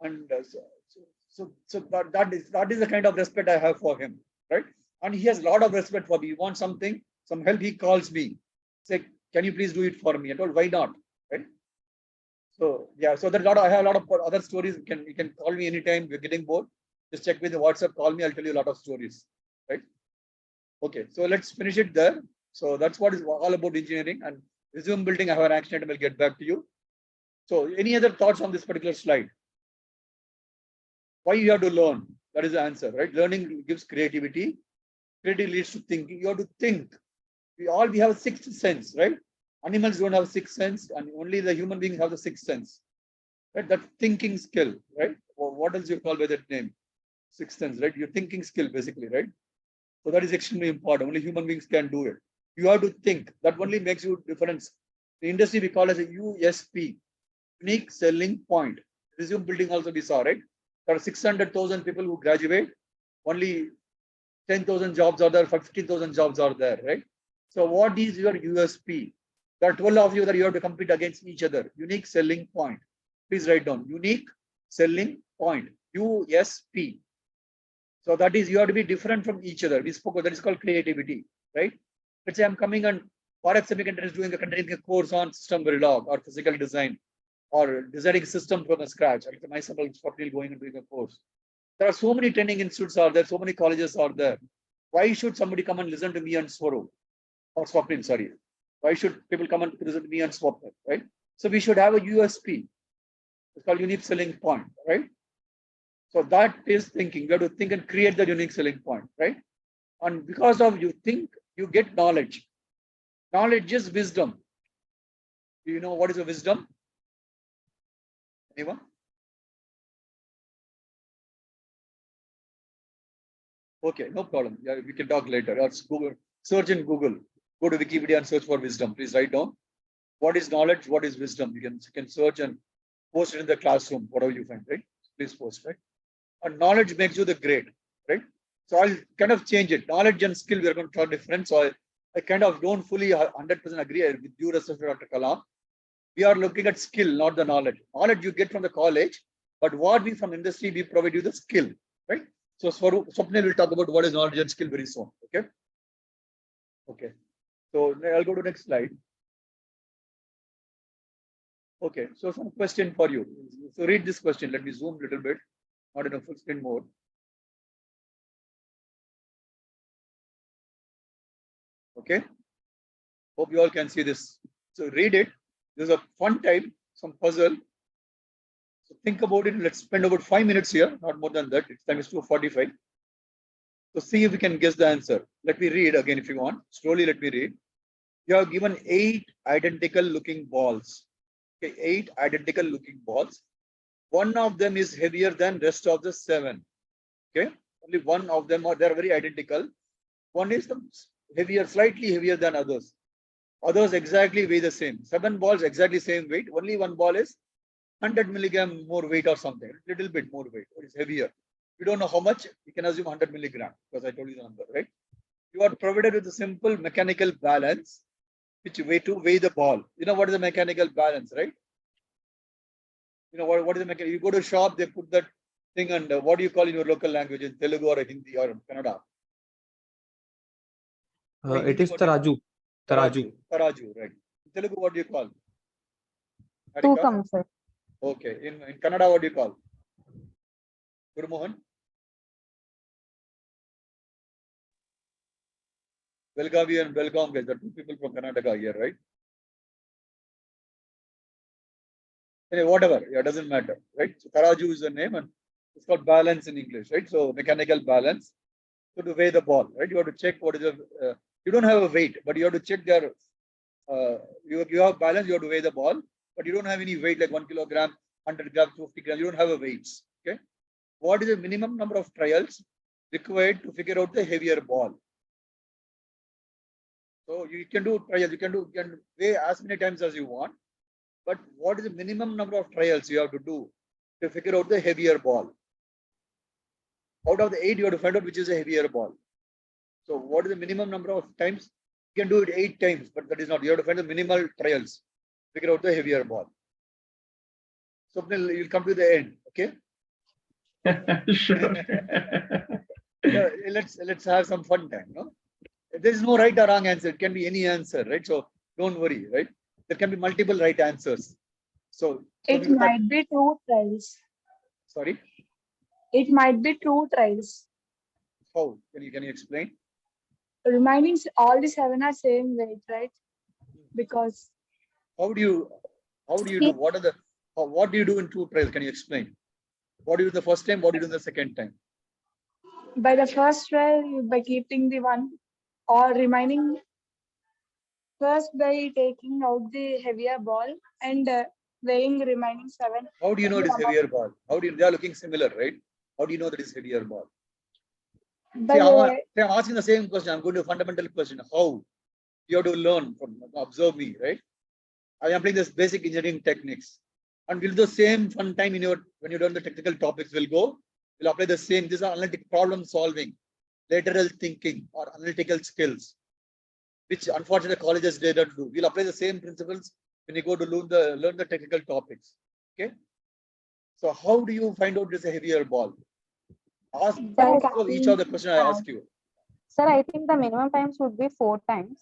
And so that is the kind of respect I have for him, right? And he has a lot of respect for me. He wants something, some help, he calls me. Say, can you please do it for me? I told, why not? Right? So yeah, so there's a lot of, I have a lot of other stories. You can call me anytime you're getting bored. Just check with the WhatsApp, call me, I'll tell you a lot of stories. Right? Okay, so let's finish it there. So that's what is all about engineering, and resume building. I have an action item, I'll get back to you. So any other thoughts on this particular slide? Why you have to learn? That is the answer, right? Learning gives creativity. Creativity leads to thinking. You have to think. We have a sixth sense, right? Animals don't have a sixth sense, and only the human beings have the sixth sense. Right? That thinking skill, right? Or what else you call by that name? Sixth sense, right? Your thinking skill, basically, right? So that is extremely important. Only human beings can do it. You have to think. That only makes you difference. The industry we call as a USP, unique selling point. Resume building also we saw, right? There are 600,000 people who graduate. Only 10,000 jobs are there, 15,000 jobs are there, right? So what is your USP? There are 12 of you that you have to compete against each other. Unique selling point. Please write down. Unique selling point. USP. So that is, you have to be different from each other. We spoke of that is called creativity, right? Let's say I'm coming and RF Semiconductor is doing a course on system Verilog or physical design or designing system from scratch. Like myself, Swapnil going and doing a course. There are so many training institutes are there, so many colleges are there. Why should somebody come and listen to me and Swaro or Swapnil? Sorry. Why should people come and listen to me and Swapnil, right? So we should have a USP. It's called unique selling point, right? So that is thinking. You have to think and create the unique selling point, right? And because of you think, you get knowledge. Knowledge is wisdom. Do you know what is a wisdom? Anyone? Okay, no problem. Yeah, we can talk later. Let's Google. Search in Google. Go to Wikipedia and search for wisdom. Please write down. What is knowledge? What is wisdom? You can search and post it in the classroom, whatever you find, right? Please post, right? And knowledge makes you the great, right? So I'll kind of change it. Knowledge and skill, we are going to talk different. So I kind of don't fully 100% agree with due respect to Dr. Kalam. We are looking at skill, not the knowledge. Knowledge you get from the college, but what we from industry, we provide you the skill, right? So Swapnil will talk about what is knowledge and skill very soon. Okay. Okay. So I'll go to next slide. Okay. So some question for you. So read this question. Let me zoom a little bit, not in a full screen mode. Okay. Hope you all can see this. So read it. There's a fun time, some puzzle. So think about it. Let's spend about 5 minutes here, not more than that. It's time is 2:45. So see if we can guess the answer. Let me read again if you want. Slowly, let me read. You have given 8 identical looking balls. Okay, 8 identical looking balls. One of them is heavier than rest of the 7. Okay, only one of them they're very identical. One is the heavier, slightly heavier than others. Others exactly weigh the same. 7 balls exactly same weight. Only one ball is 100 milligram more weight or something. A little bit more weight. It is heavier. You don't know how much. You can assume 100 milligram because I told you the number, right? You are provided with a simple mechanical balance, which way to weigh the ball. You know what is the mechanical balance, right? You know what is the mechanical? You go to a shop, they put that thing, and what do you call in your local language, in Telugu or Hindi or Kannada? It is Taraju. Taraju. Taraju, right. In Telugu, what do you call? Tukam, sir. Okay. In Kannada, what do you call? Guru Mohan? Belgavi and Belgaum guys, the 2 people from Karnataka here, right? Anyway, whatever, yeah, doesn't matter, right? So Taraju is the name, and it's called balance in English, right? So mechanical balance. So to weigh the ball, right? You have to check what is the. You don't have a weight, but you have to check their. You have balance. You have to weigh the ball, but you don't have any weight like 1 kilogram, 100 grams, 50 grams. You don't have a weights. Okay. What is the minimum number of trials required to figure out the heavier ball? So you can do trials. You can weigh as many times as you want, but what is the minimum number of trials you have to do to figure out the heavier ball? Out of the 8, you have to find out which is a heavier ball. So what is the minimum number of times You can do it 8 times, but that is not. You have to find the minimal trials. Figure out the heavier ball. So you'll come to the end. Okay. Sure. Yeah, let's have some fun time. No, there is no right or wrong answer. It can be any answer, right? So don't worry, right? There can be multiple right answers. So It might be 2 trials. sorry. It might be 2 trials. How can you explain? Remaining all the 7 are same weight, right? Because How do you do? What do you do in 2 trials? Can you explain? What do you do the first time? What do you do the second time? by the first trial, by keeping the one or remaining first by taking out the heavier ball and weighing the remaining 7. How do you know it is heavier ball? They are looking similar, right? How do you know that is heavier ball? By I'm asking the same question. I'm going to a fundamental question. How? You have to learn from observe me, right? I am playing this basic engineering techniques. And will the same fun time when you learn the technical topics will go? We'll apply the same. These are analytic problem solving, lateral thinking, or analytical skills, which unfortunately colleges did not do. We'll apply the same principles when you go to learn the technical topics. Okay. So how do you find out this is a heavier ball? Ask each of the question I ask you. Sir, I think the minimum times would be 4 times.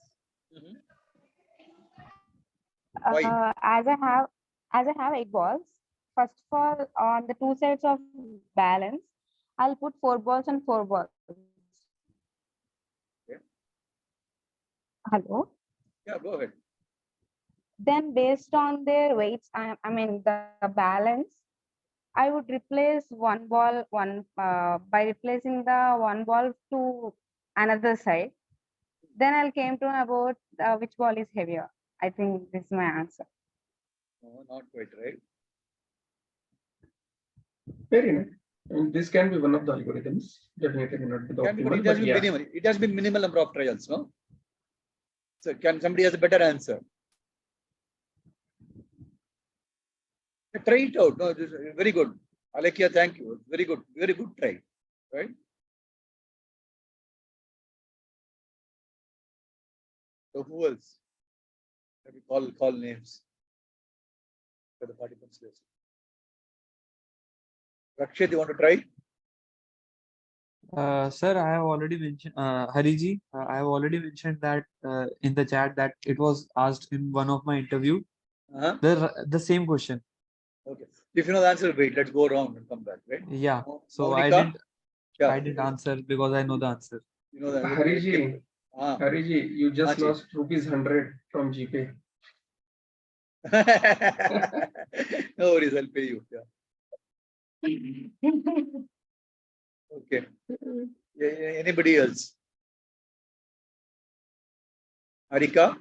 Why? As I have 8 balls, first of all, on the 2 sides of balance, I'll put 4 balls and 4 balls. Okay. Hello. Yeah, go ahead. Then based on their weights, I mean the balance, I would replace one ball by replacing the one ball to another side. Then I'll came to about which ball is heavier. I think this is my answer. No, not quite right. Fair enough. And this can be one of the algorithms. Definitely not be the optimal, It has been minimal. It has been minimal number of trials, no? So can somebody has a better answer? Try it out. No, this is very good. Alekia, thank you. Very good. Very good try. Right? So who else? Let me call names for the participants list. Rakshit, you want to try? Sir, I have already mentioned, Hariji, I have already mentioned that in the chat that it was asked in one of my interview, the same question. Okay. If you know the answer, wait, let's go around and come back, right? Yeah. So Monica? I didn't answer because I know the answer. You know that. Hariji, you just lost ₹100 from GPay. No worries, I'll pay you. Yeah. Okay. Anybody else? Harika?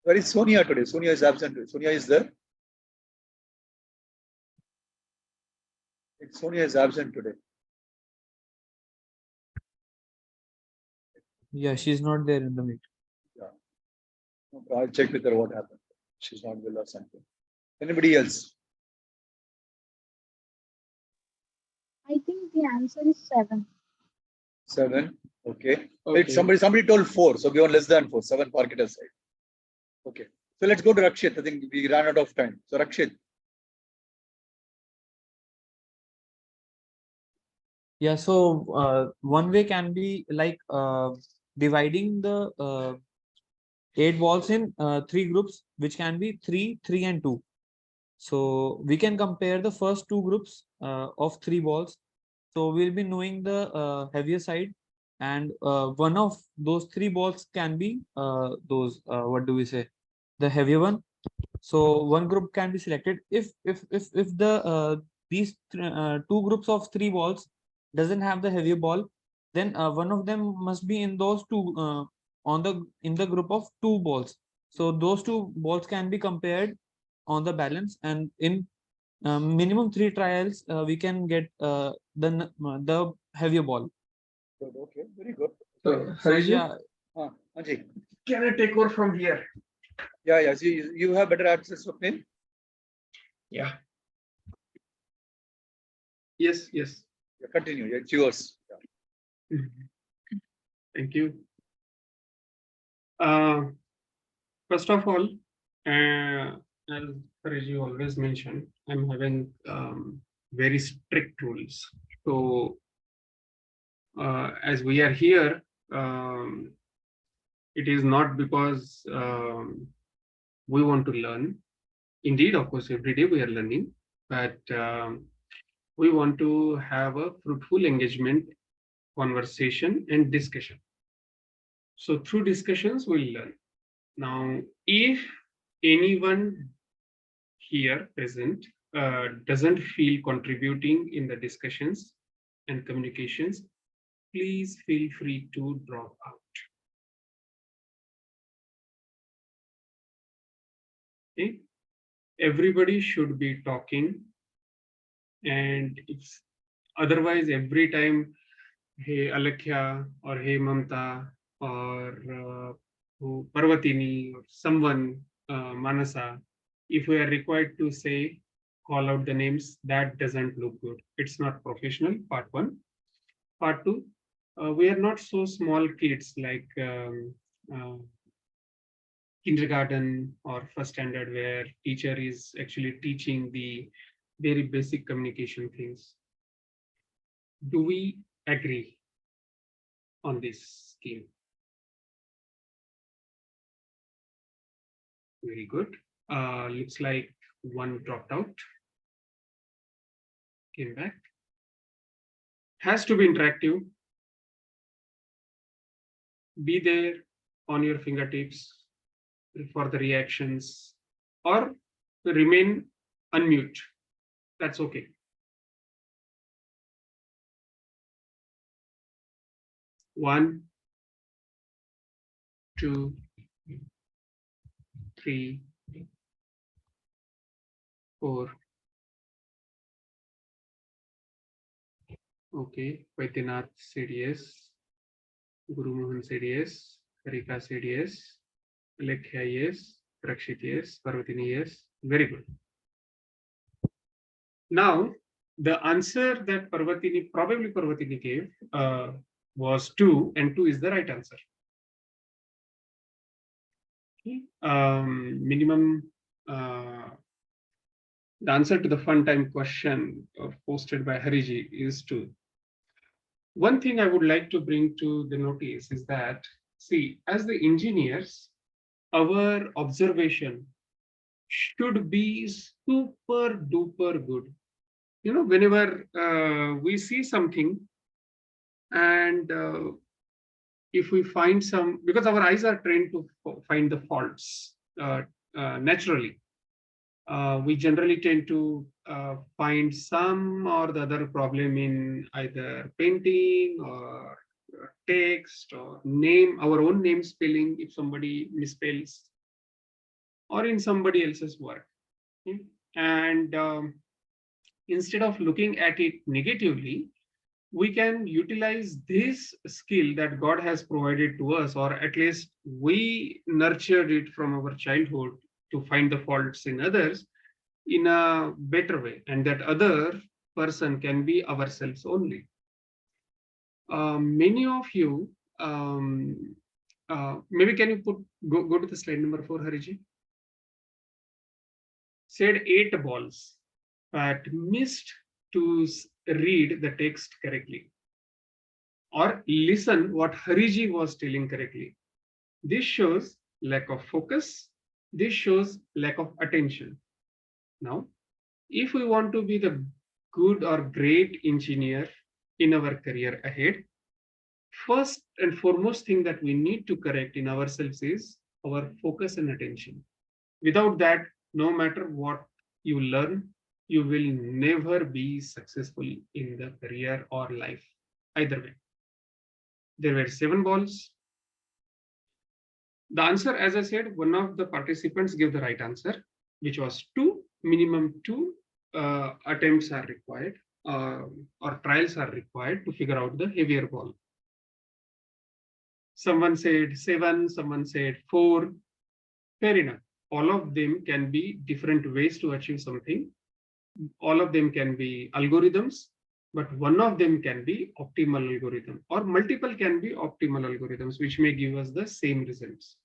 Where is Sonia today? Sonia is absent. Sonia is there? Sonia is absent today. Yeah, she's not there in the meet. Yeah. Okay, I'll check with her what happened. She's not well or something. Anybody else? I think the answer is 7. 7. Okay. Wait, somebody told 4. So we want less than 4. 7 park it aside. Okay. So let's go to Rakshit. I think we ran out of time. So Rakshit. Yeah, so one way can be like dividing the 8 balls in 3 groups, which can be 3, 3, and 2. So we can compare the first 2 groups of 3 balls. So we'll be knowing the heavier side, and one of those 3 balls can be what do we say, the heavier one. So one group can be selected if the these 2 groups of 3 balls doesn't have the heavier ball, then one of them must be in those 2 in the group of 2 balls. So those 2 balls can be compared on the balance, and in minimum 3 trials we can get the heavier ball. Good. Okay, very good. So yeah. Can I take over from here? Yeah. So you have better access to name? Yeah. Yes. Yeah, continue. It's yours. Yeah. Thank you. First of all, as Pariji always mentioned, I'm having very strict rules. So as we are here, it is not because we want to learn. Indeed, of course, every day we are learning, but we want to have a fruitful engagement, conversation, and discussion. So through discussions, we'll learn. Now, if anyone here present doesn't feel contributing in the discussions and communications, please feel free to drop out. Okay? Everybody should be talking, and it's otherwise every time, hey Alakhya or hey Mamta or Parvatini or someone, Manasa, if we are required to say, call out the names, that doesn't look good. It's not professional, part one. Part two, we are not so small kids like kindergarten or first standard where teacher is actually teaching the very basic communication things. Do we agree on this scheme? Very good. Looks like one dropped out. Came back. Has to be interactive. Be there on your fingertips for the reactions, or remain unmute. That's okay. One, two, three, four. Okay, Vaidinath said yes. Guru Mohan said yes. Rika said yes. Alekhya yes. Rakshit yes. Parvatini yes. Very good. Now, the answer that probably Parvatini gave was 2, and 2 is the right answer. Okay. Minimum, the answer to the fun time question posted by Hariji is 2. One thing I would like to bring to the notice is that, see, as the engineers, our observation should be super duper good. You know, whenever we see something, and if we find some, because our eyes are trained to find the faults naturally, we generally tend to find some or the other problem in either painting or text or name, our own name spelling, if somebody misspells, or in somebody else's work. Okay? And instead of looking at it negatively, we can utilize this skill that God has provided to us, or at least we nurtured it from our childhood, to find the faults in others in a better way, and that other person can be ourselves only. Many of you, maybe can you go to the slide number 4, Hariji? Said 8 balls, but missed to read the text correctly or listen what Hariji was telling correctly. This shows lack of focus. This shows lack of attention. Now, if we want to be the good or great engineer in our career ahead, first and foremost thing that we need to correct in ourselves is our focus and attention. Without that, no matter what you learn, you will never be successful in the career or life, either way. There were 7 balls. The answer, as I said, one of the participants gave the right answer, which was 2. Minimum 2 attempts are required, or trials are required to figure out the heavier ball. Someone said 7, someone said 4. Fair enough. All of them can be different ways to achieve something. All of them can be algorithms. but one of them can be optimal algorithm, or multiple can be optimal algorithms, which may give us the same results.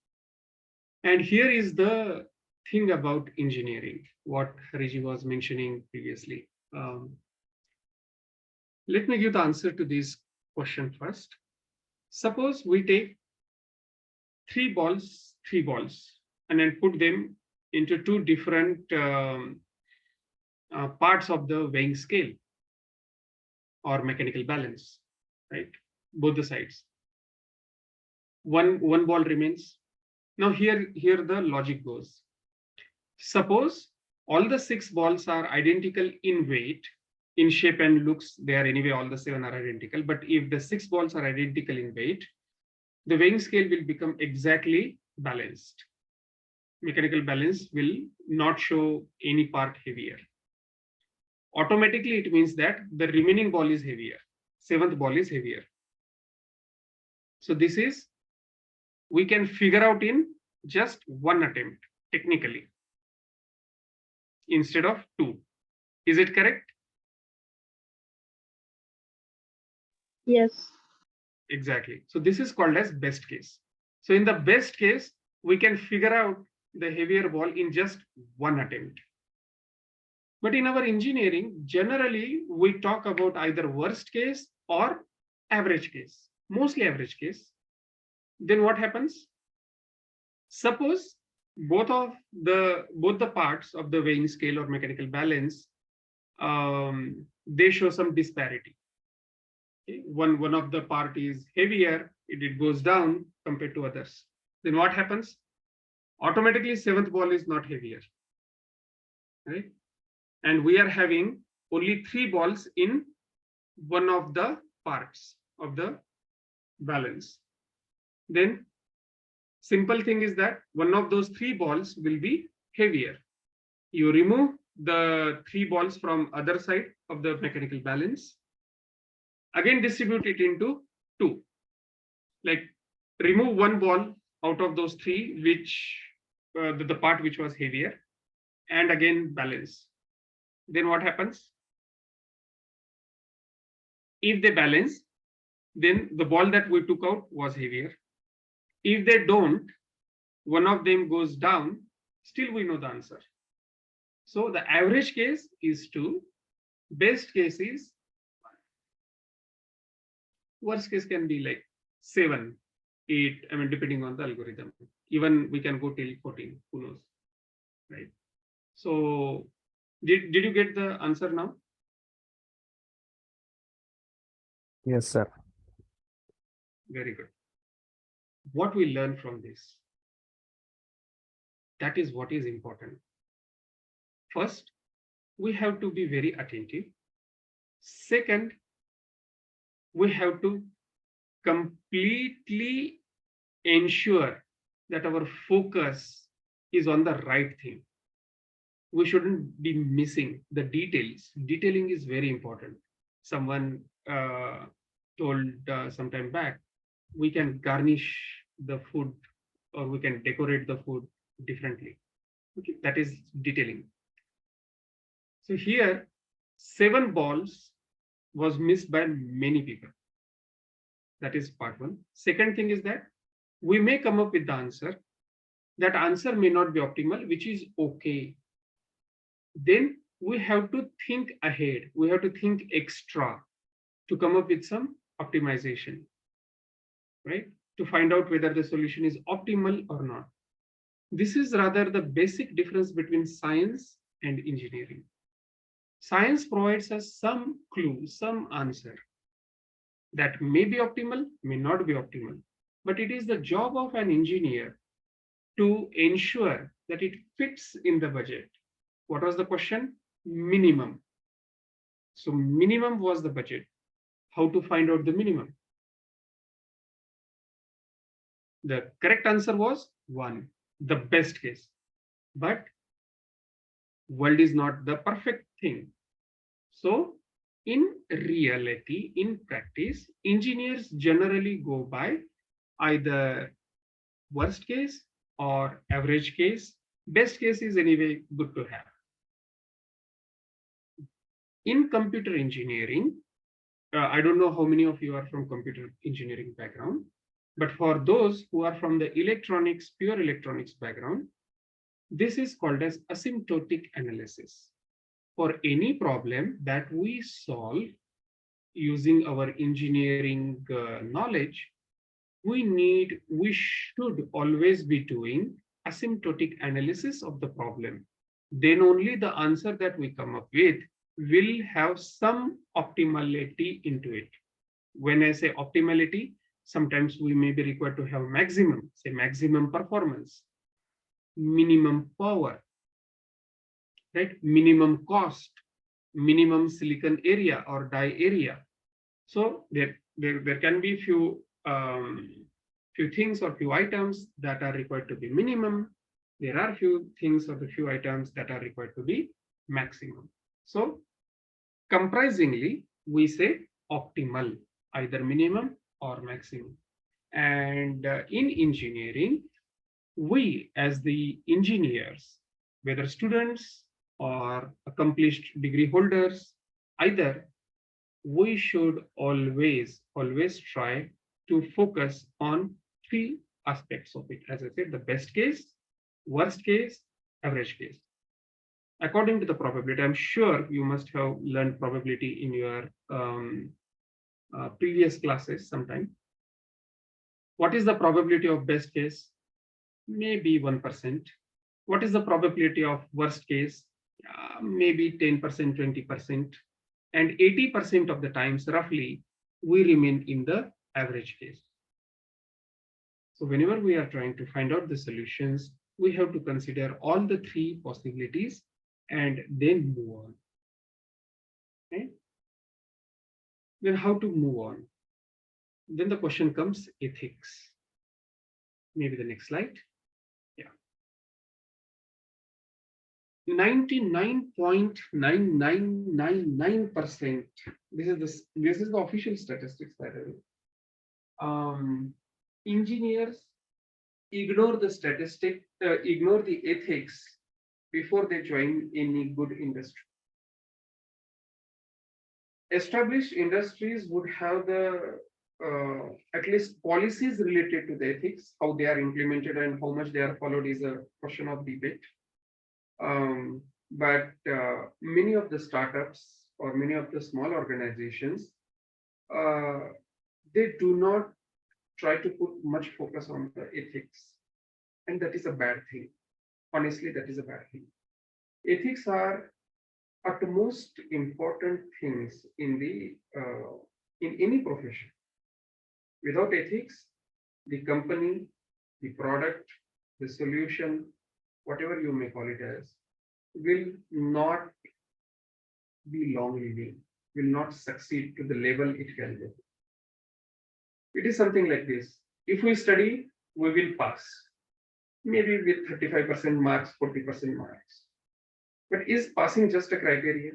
And here is the thing about engineering, what Hariji was mentioning previously. Let me give the answer to this question first. Suppose we take three balls, and then put them into two different parts of the weighing scale or mechanical balance, right? Both the sides. One ball remains. Now here the logic goes. Suppose all the 6 balls are identical in weight, in shape and looks, they are anyway, all the 7 are identical. But if the 6 balls are identical in weight, the weighing scale will become exactly balanced. Mechanical balance will not show any part heavier. Automatically, it means that the remaining ball is heavier. 7th ball is heavier. So this is, we can figure out in just one attempt, technically, instead of 2. Is it correct? Yes. Exactly. So this is called as best case. So in the best case, we can figure out the heavier ball in just one attempt. But in our engineering, generally, we talk about either worst case or average case, mostly average case. Then what happens? Suppose both the parts of the weighing scale or mechanical balance, they show some disparity. Okay? One of the part is heavier, it goes down compared to others. Then what happens? Automatically, 7th ball is not heavier, right? And we are having only 3 balls in one of the parts of the balance. Then simple thing is that one of those 3 balls will be heavier. You remove the 3 balls from other side of the mechanical balance, again distribute it into 2. Like remove 1 ball out of those 3, which the part which was heavier, and again balance. Then what happens? If they balance, then the ball that we took out was heavier. If they don't, one of them goes down, still we know the answer. So the average case is 2, best case is 1. Worst case can be like 7, 8, I mean, depending on the algorithm. Even we can go till 14, who knows, right? So did you get the answer now? Yes, sir. Very good. What we learn from this, that is what is important. First, we have to be very attentive. Second, we have to completely ensure that our focus is on the right thing. We shouldn't be missing the details. Detailing is very important. Someone told some time back, we can garnish the food or we can decorate the food differently. Okay, that is detailing. So here, 7 balls was missed by many people. That is part 1. Second thing is that we may come up with the answer. That answer may not be optimal, which is okay. Then we have to think ahead. We have to think extra to come up with some optimization, right? To find out whether the solution is optimal or not. This is rather the basic difference between science and engineering. Science provides us some clue, some answer that may be optimal, may not be optimal. But it is the job of an engineer to ensure that it fits in the budget. What was the question? Minimum. So minimum was the budget. How to find out the minimum? The correct answer was 1, the best case. But world is not the perfect thing. So in reality, in practice, engineers generally go by either worst case or average case. Best case is anyway good to have. In computer engineering, I don't know how many of you are from computer engineering background, but for those who are from the electronics, pure electronics background, this is called as asymptotic analysis. For any problem that we solve using our engineering knowledge, we should always be doing asymptotic analysis of the problem. Then only the answer that we come up with will have some optimality into it. When I say optimality, sometimes we may be required to have maximum, say maximum performance, minimum power, right? Minimum cost, minimum silicon area or die area. So there can be few things or few items that are required to be minimum. There are few things or the few items that are required to be maximum. So comprisingly, we say optimal, either minimum or maximum. And in engineering, we as the engineers, whether students or accomplished degree holders, either we should always try to focus on three aspects of it. As I said, the best case, worst case, average case. According to the probability, I'm sure you must have learned probability in your previous classes sometime. What is the probability of best case? Maybe 1%. What is the probability of worst case? Maybe 10%, 20%. And 80% of the times, roughly, we remain in the average case. So whenever we are trying to find out the solutions, we have to consider all the three possibilities and then move on. Okay? Then how to move on? Then the question comes ethics. Maybe the next slide. Yeah. 99.9999%. This is the official statistics, by the way. Engineers ignore the statistic, ignore the ethics before they join any good industry. Established industries would have the at least policies related to the ethics, how they are implemented and how much they are followed is a question of debate. But many of the startups or many of the small organizations, they do not try to put much focus on the ethics. And that is a bad thing. Honestly, that is a bad thing. Ethics are at the most important things in the in any profession. Without ethics, the company, the product, the solution, whatever you may call it as, will not be long living, will not succeed to the level it can go. It is something like this. If we study, we will pass. Maybe with 35% marks, 40% marks. But is passing just a criteria?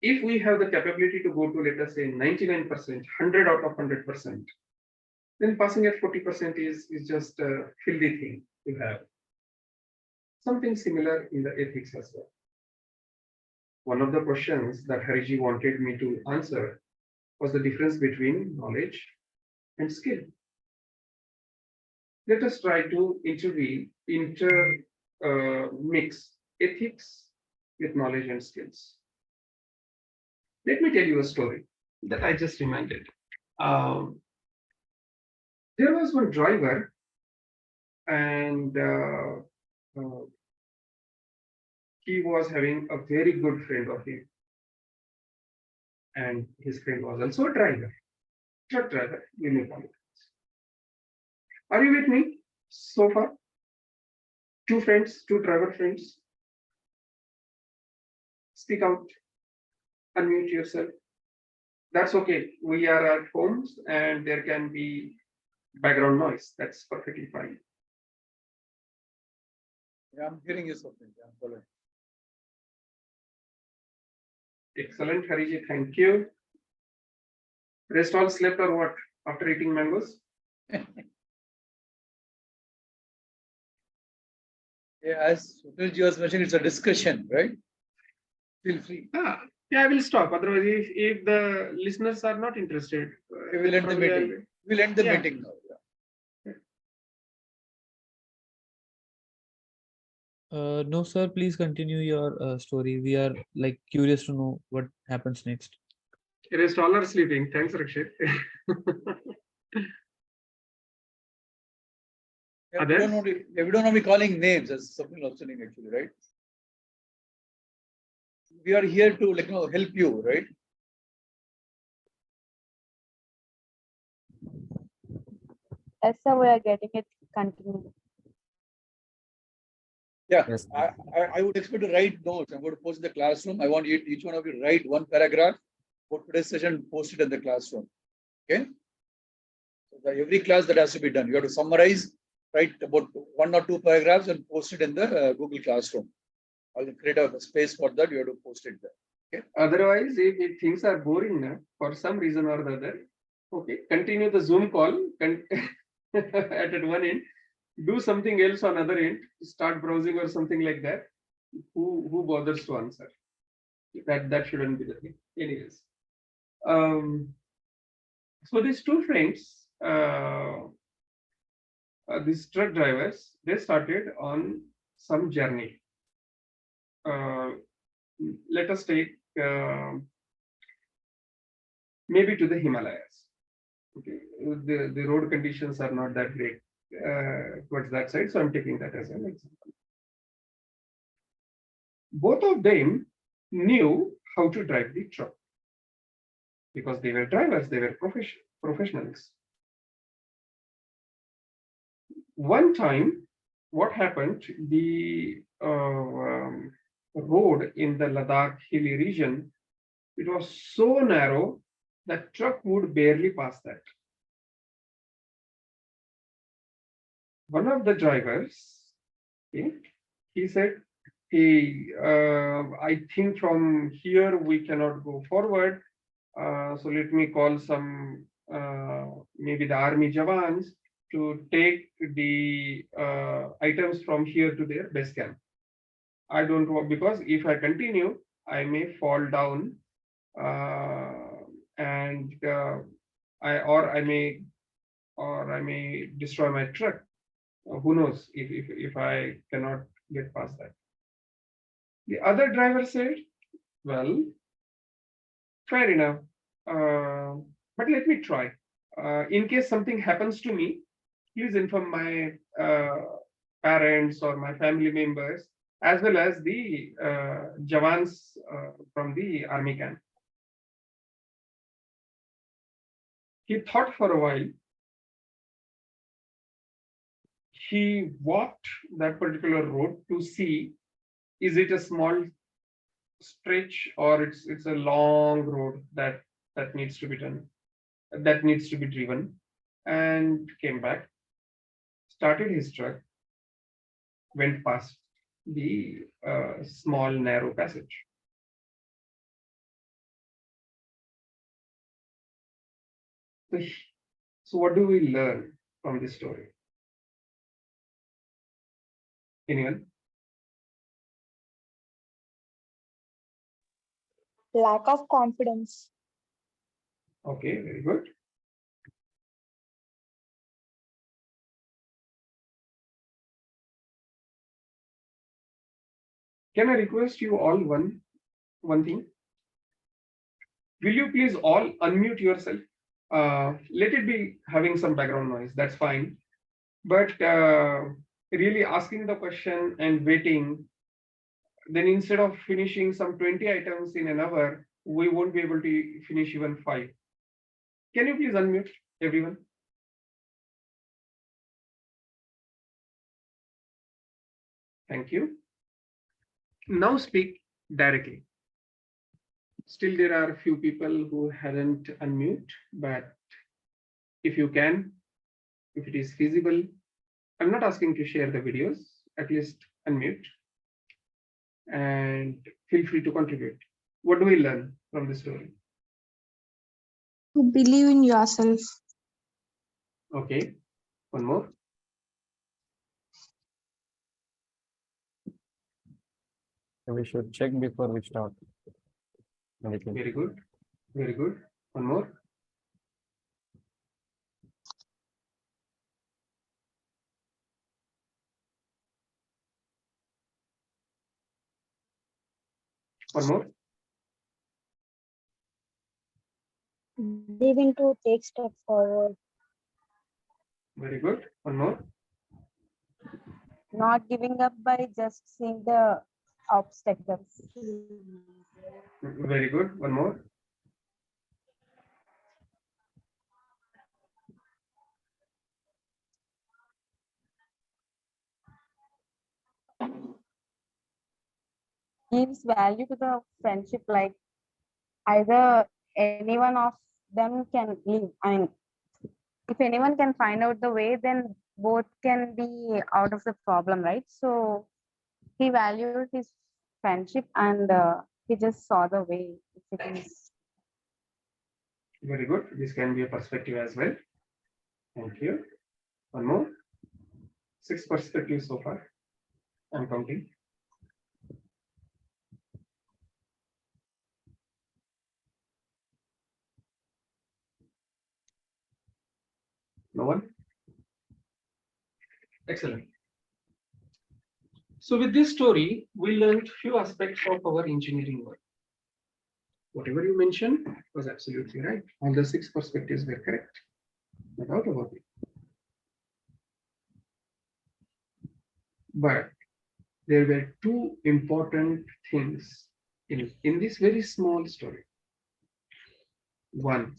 If we have the capability to go to, let us say, 99%, 100 out of 100%, then passing at 40% is just a filthy thing to have. Something similar in the ethics as well. One of the questions that Hariji wanted me to answer was the difference between knowledge and skill. Let us try to mix ethics with knowledge and skills. Let me tell you a story that I just reminded. There was one driver, and he was having a very good friend of him. And his friend was also a driver, truck driver, you may call it. Are you with me so far? Two friends, two driver friends. Speak out, unmute yourself. That's okay. We are at homes and there can be background noise. That's perfectly fine. Yeah, I'm hearing you something. Yeah, follow. Excellent, Hariji. Thank you. Rest all slept or what after eating mangoes? Yeah, as Sutilji was mentioning, it's a discussion, right? Feel free. Yeah, Yeah, I will stop. Otherwise, if the listeners are not interested, We will end the probably meeting. We'll end the Yeah. meeting now. No, sir, please continue your story. We are like curious to know what happens next. Rest all are sleeping. Thanks, Rakshit. Yeah, Others? we don't want to be calling names as something listening actually, right? We are here to help you, right? Yes, sir, we are getting it. Continue. Yeah, Yes. I would expect to write notes. I'm going to post in the classroom. I want each one of you to write one paragraph for today's session, post it in the classroom. Okay. So every class that has to be done. You have to summarize, write about 1 or 2 paragraphs and post it in the Google Classroom. I'll create a space for that. You have to post it there. Otherwise, if things are boring now, for some reason or the other, okay, continue the Zoom call at one end, do something else on other end, start browsing or something like that. Who bothers to answer? That shouldn't be the thing. Anyways, so these two friends, these truck drivers, they started on some journey. Let us take maybe to the Himalayas. Okay, the road conditions are not that great towards that side, so I'm taking that as an example. Both of them knew how to drive the truck because they were drivers, they were professionals. One time, what happened? The road in the Ladakh hilly region, it was so narrow that truck would barely pass that. One of the drivers, okay, he said, "Hey, I think from here we cannot go forward. So let me call some maybe the army Jawans to take the items from here to their base camp. I don't want, because if I continue, I may fall down and I may destroy my truck. Who knows if I cannot get past that." The other driver said, "Well, fair enough, but let me try. In case something happens to me, please inform my parents or my family members, as well as the Jawans from the army camp." He thought for a while. He walked that particular road to see, is it a small stretch or it's a long road that needs to be done, that needs to be driven, and came back, started his truck, went past the small narrow passage. So what do we learn from this story? Anyone? Lack of confidence. Okay, very good. Can I request you all one thing? Will you please all unmute yourself? Let it be having some background noise, that's fine. But really asking the question and waiting, then instead of finishing some 20 items in an hour, we won't be able to finish even 5. Can you please unmute everyone? Thank you. Now speak directly. Still, there are a few people who hadn't unmute, but if you can, if it is feasible, I'm not asking to share the videos, at least unmute and feel free to contribute. What do we learn from the story? To believe in yourself. Okay, one more. We should check before we start. Very good. Very good. One more. One more. Living to take step forward. Very good. One more. Not giving up by just seeing the obstacles. Very good. One more. Gives value to the friendship, like either any one of them can leave. I mean, if anyone can find out the way, then both can be out of the problem, right? So he valued his friendship and he just saw the way. If it is Very good. This can be a perspective as well. Thank you. One more. 6 perspectives so far. I'm counting. No one? Excellent. So with this story, we learned few aspects of our engineering work. Whatever you mentioned was absolutely right. All the 6 perspectives were correct. No doubt about it. But there were 2 important things in this very small story. One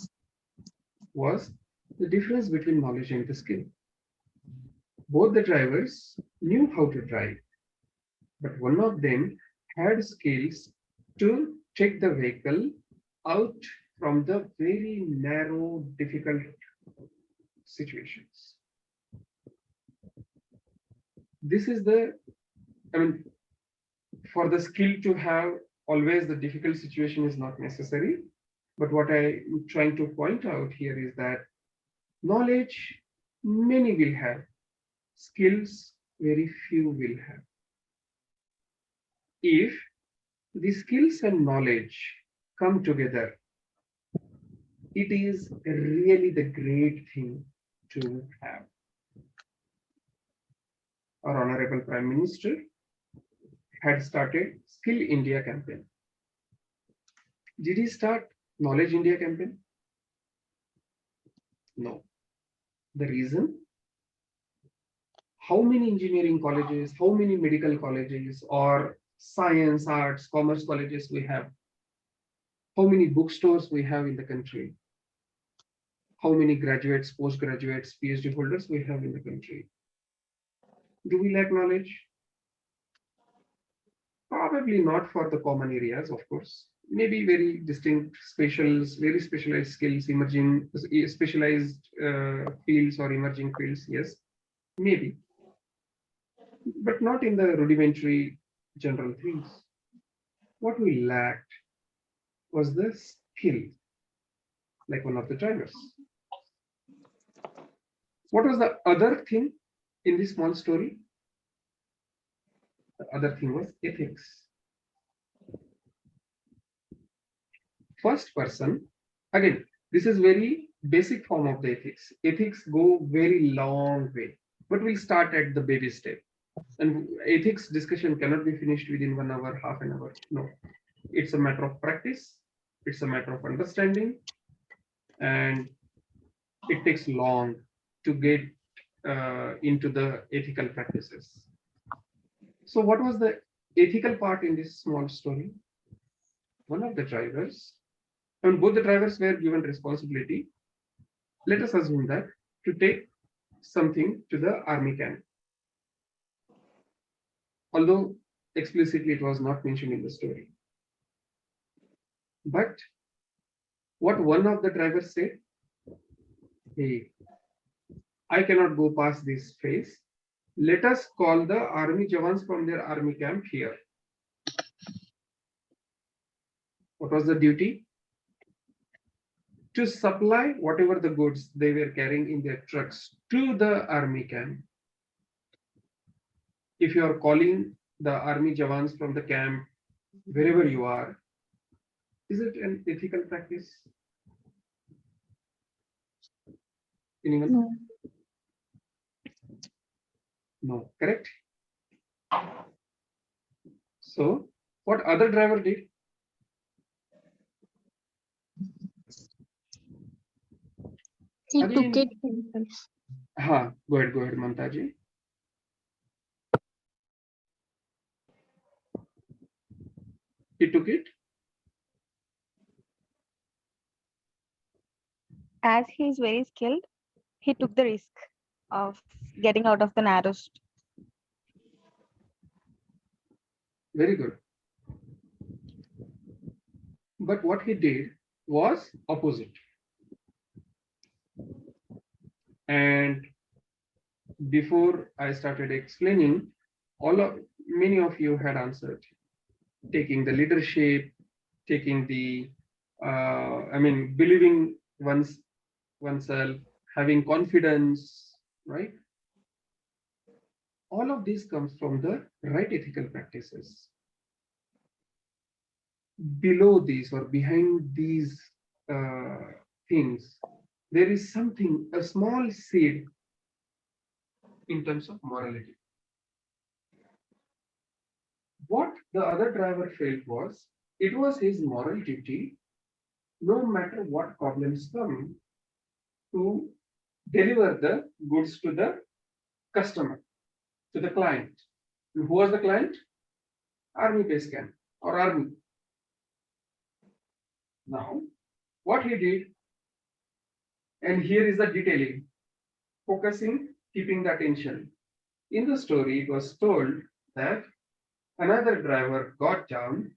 was the difference between knowledge and the skill. Both the drivers knew how to drive, but one of them had skills to take the vehicle out from the very narrow, difficult situations. This is for the skill to have, always the difficult situation is not necessary. But what I'm trying to point out here is that knowledge, many will have. Skills, very few will have. If the skills and knowledge come together, it is really the great thing to have. Our Honorable Prime Minister had started Skill India campaign. Did he start Knowledge India campaign? No. The reason? How many engineering colleges, how many medical colleges, or science, arts, commerce colleges we have? How many bookstores we have in the country? How many graduates, postgraduates, PhD holders we have in the country? Do we lack knowledge? Probably not for the common areas, of course. Maybe very distinct, very specialized skills, emerging, specialized fields or emerging fields, yes, maybe. But not in the rudimentary general things. What we lacked was the skill, like one of the drivers. What was the other thing in this small story? The other thing was ethics. First person, again, this is very basic form of the ethics. Ethics go very long way, but we'll start at the baby step. And ethics discussion cannot be finished within 1 hour, half an hour. No, it's a matter of practice. It's a matter of understanding, and it takes long to get into the ethical practices. So what was the ethical part in this small story? One of the drivers, and both the drivers were given responsibility. Let us assume that to take something to the army camp. Although explicitly it was not mentioned in the story. But what one of the drivers said, hey, I cannot go past this phase. Let us call the army Jawans from their army camp here. What was the duty? To supply whatever the goods they were carrying in their trucks to the army camp. If you are calling the army Jawans from the camp, wherever you are, Is it an ethical practice? Anyone? No. No, correct? So what other driver did? He Again, took it himself. go ahead, Mantaji. He took it. As he is very skilled, he took the risk of getting out of the narrow Very good. But what he did was opposite. And before I started explaining, many of you had answered, taking the leadership, taking the, believing oneself, having confidence, right? All of this comes from the right ethical practices. Below these or behind these things, there is something, a small seed in terms of morality. What the other driver felt was, it was his moral duty, no matter what problems come, to deliver the goods to the customer, to the client. And who was the client? Army base camp or army. Now, what he did, and here is the detailing, focusing, keeping the attention. In the story, it was told that another driver got down,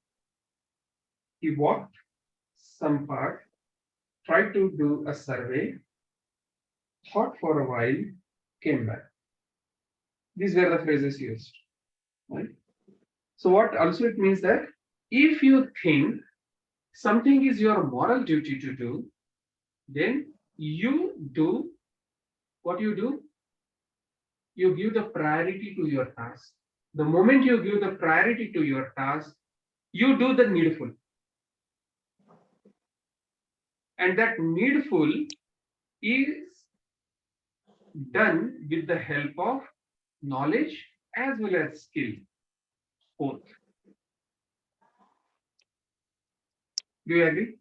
he walked some part, tried to do a survey, thought for a while, came back. These were the phrases used. Right? So what also it means that if you think something is your moral duty to do, then you do what you do. You give the priority to your task. The moment you give the priority to your task, you do the needful. And that needful is done with the help of knowledge as well as skill, both. Do you agree?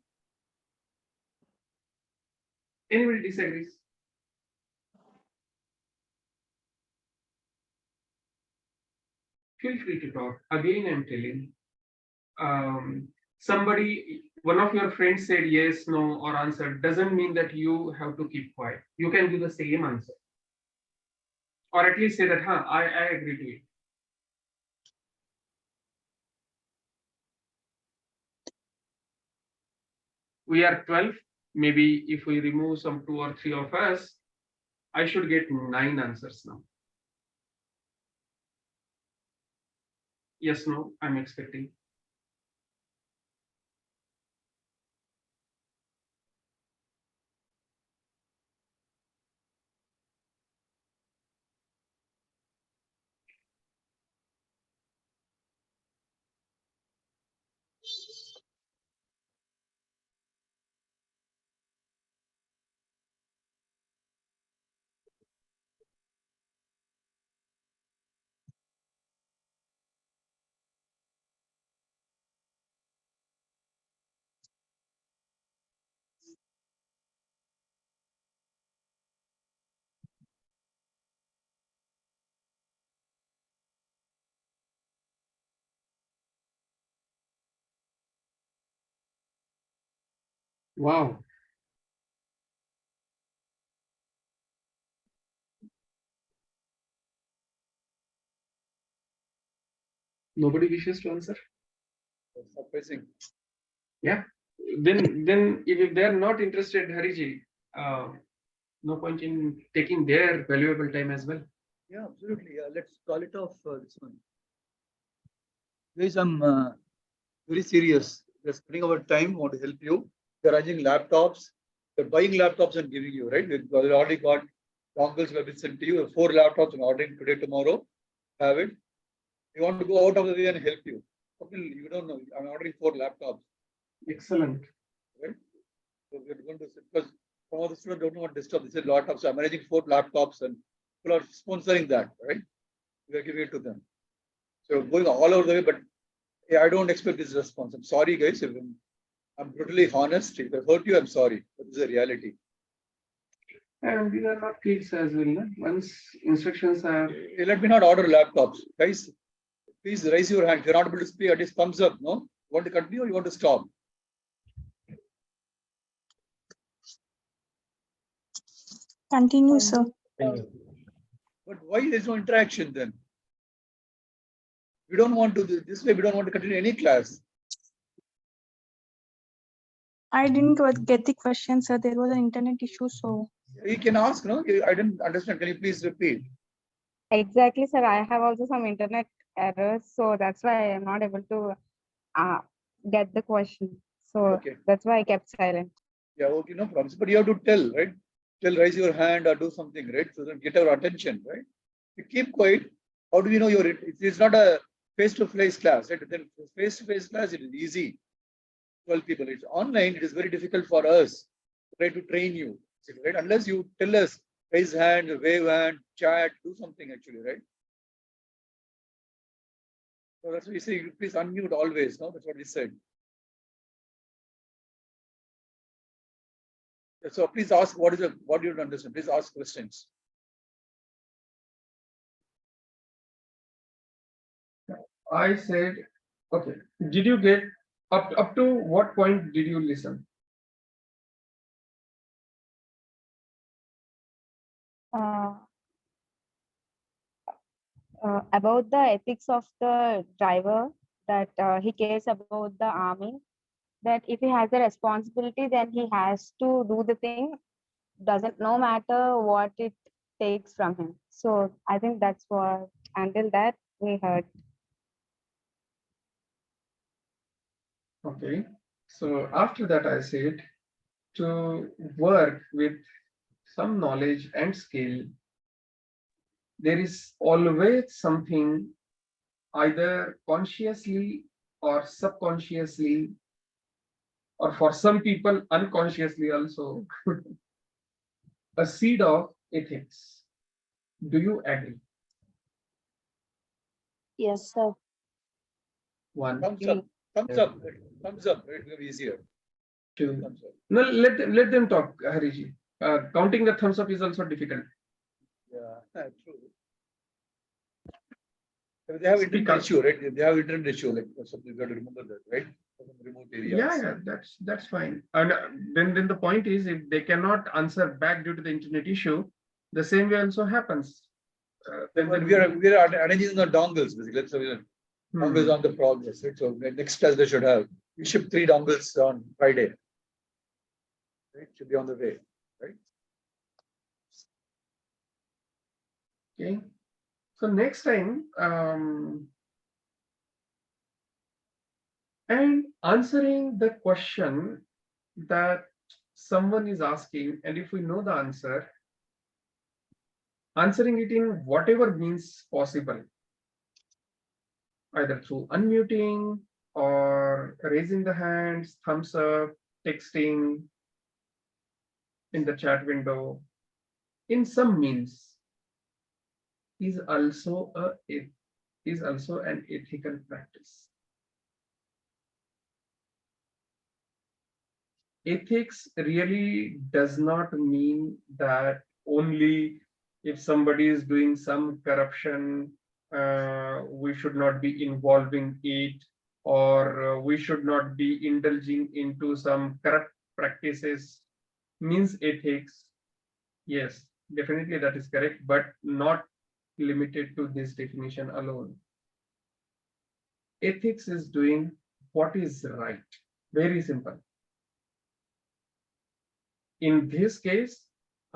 Anybody disagrees? Feel free to talk. Again, I'm telling. One of your friends said yes, no, or answered, doesn't mean that you have to keep quiet. You can give the same answer. Or at least say that, I agree to it. We are 12. Maybe if we remove some 2 or 3 of us, I should get 9 answers now. Yes, no, I'm expecting. Wow. Nobody wishes to answer? Surprising. Yeah. Then if they're not interested, Hariji, no point in taking their valuable time as well. Yeah, absolutely. Yeah, let's call it off this one. Guys, I'm very serious. We're spending our time, want to help you. We're arranging laptops. We're buying laptops and giving you, right? We've already got dongles have been sent to you. 4 laptops I'm ordering today, tomorrow. Have it. We want to go out of the way and help you. Okay, you don't know. I'm ordering 4 laptops. Excellent. Right? So we're going to, because some of the students don't want to disturb. They said laptops. I'm managing 4 laptops and people are sponsoring that, right? We are giving it to them. So going all over the way, but yeah, I don't expect this response. I'm sorry, guys. If I'm brutally honest. If I hurt you, I'm sorry. But this is a reality. And these are not kids as well. No? Once instructions are. Let me not order laptops. Guys, please raise your hand. If you're not able to speak, at least thumbs up. No? You want to continue or you want to stop? Continue, sir. But why there's no interaction then? We don't want to do this way. We don't want to continue any class. I didn't get the question, sir. There was an internet issue, so. You can ask, no? I didn't understand. Can you please repeat? Exactly, sir. I have also some internet errors, so that's why I'm not able to get the question. So Okay. that's why I kept silent. Yeah, okay, no problems. But you have to tell, right? Raise your hand or do something, right? So that get our attention, right? You keep quiet. How do you know it's not a face-to-face class, right? Then face-to-face class, it is easy. 12 people. It's online, it is very difficult for us to try to train you, right? Unless you tell us, raise hand, wave hand, chat, do something actually, right? So that's what we say, please unmute always, no? That's what we said. So please ask what do you understand? Please ask questions. I said, okay, did you get up to what point did you listen? About the ethics of the driver, that he cares about the army, that if he has the responsibility, then he has to do the thing, doesn't no matter what it takes from him. So I think that's what, until that we heard. Okay, so after that I said to work with some knowledge and skill, there is always something either consciously or subconsciously, or for some people unconsciously also, a seed of ethics. Do you agree? Yes, sir. One, Thumbs up, thumbs up, thumbs up, right? It will be easier. two. Thumbs up. No, let them talk, Hariji. Counting the thumbs up is also difficult. Yeah, true. They have internet issue, right? They have internet issue, like something you got to remember that, right? From remote areas. Yeah, that's fine. And then the point is, if they cannot answer back due to the internet issue, the same way also happens. Then we are arranging the dongles basically. So dongles on the progress, right? So next class they should have. We ship 3 dongles on Friday. Right? Should be on the way, right? Okay. So next time, and answering the question that someone is asking, and if we know the answer, answering it in whatever means possible, either through unmuting or raising the hands, thumbs up, texting in the chat window, in some means, is also an ethical practice. Ethics really does not mean that only if somebody is doing some corruption, we should not be involving it, or we should not be indulging into some corrupt practices means ethics. Yes, definitely that is correct, but not limited to this definition alone. Ethics is doing what is right. Very simple. In this case,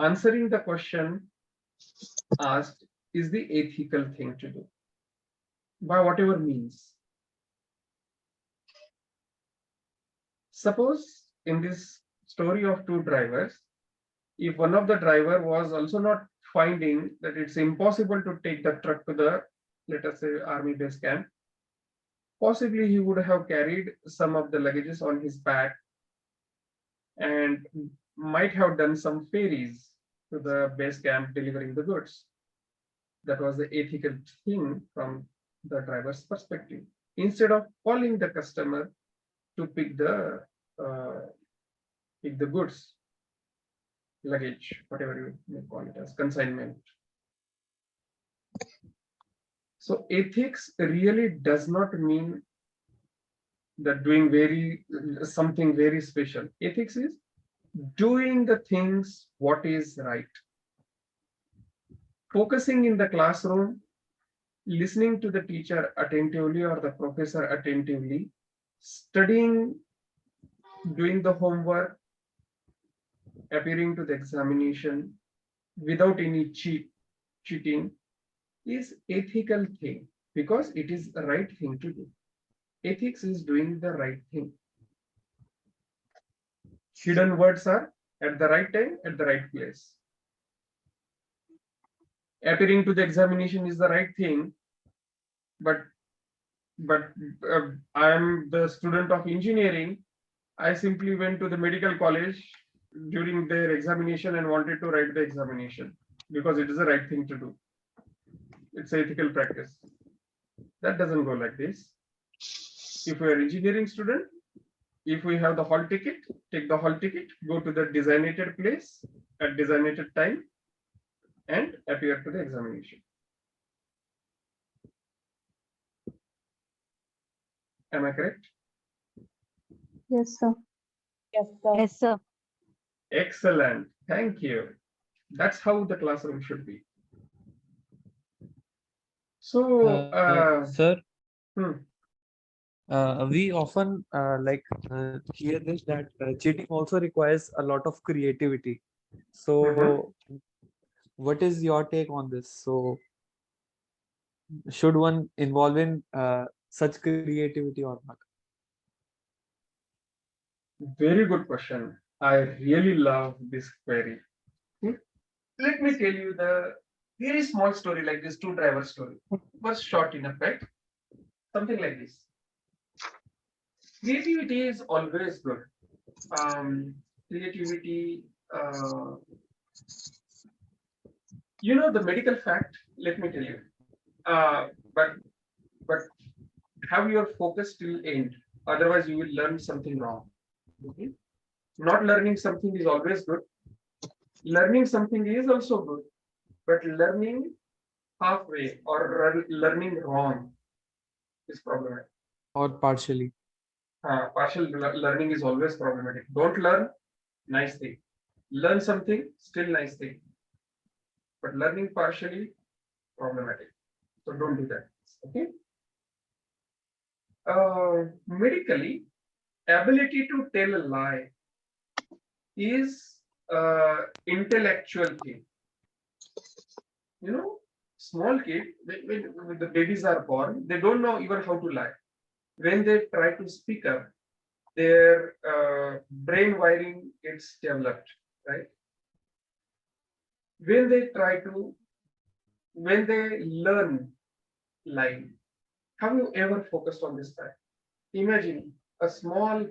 answering the question asked is the ethical thing to do by whatever means. Suppose in this story of 2 drivers, if one of the driver was also not finding that it's impossible to take the truck to the, let us say, army base camp, Possibly he would have carried some of the luggages on his back and might have done some ferries to the base camp delivering the goods. That was the ethical thing from the driver's perspective. Instead of calling the customer to pick the goods, luggage, whatever you may call it as consignment. So ethics really does not mean that doing something very special. Ethics is doing the things what is right. Focusing in the classroom, listening to the teacher attentively or the professor attentively, studying, doing the homework, appearing to the examination without any cheating is ethical thing because it is the right thing to do. Ethics is doing the right thing. Hidden words are at the right time, at the right place. Appearing to the examination is the right thing, but I am the student of engineering. I simply went to the medical college during their examination and wanted to write the examination because it is the right thing to do. It's ethical practice. That doesn't go like this. If we are engineering student, if we have the hall ticket, take the hall ticket, go to the designated place at designated time and appear to the examination. Am I correct? Yes, sir. Yes, sir. Yes, sir. Excellent. Thank you. That's how the classroom should be. So, Sir, hmm. we often hear this that cheating also requires a lot of creativity. So, what is your take on this? So, should one involve in such creativity or not? Very good question. I really love this query. Let me tell you the very small story like this two driver story. Was short enough, right? Something like this. Creativity is always good. Creativity, you know the medical fact, let me tell you. But have your focus till end. Otherwise, you will learn something wrong. Okay? Not learning something is always good. Learning something is also good, but learning halfway or learning wrong is problematic. Or partially? Partial learning is always problematic. Don't learn, nice thing. Learn something, still nice thing. But learning partially, problematic. So don't do that. Okay. Medically, ability to tell a lie is intellectual thing. You know, small kid, when the babies are born, they don't know even how to lie. When they try to speak up, their brain wiring gets developed, right? When they learn lying, have you ever focused on this fact? Imagine a small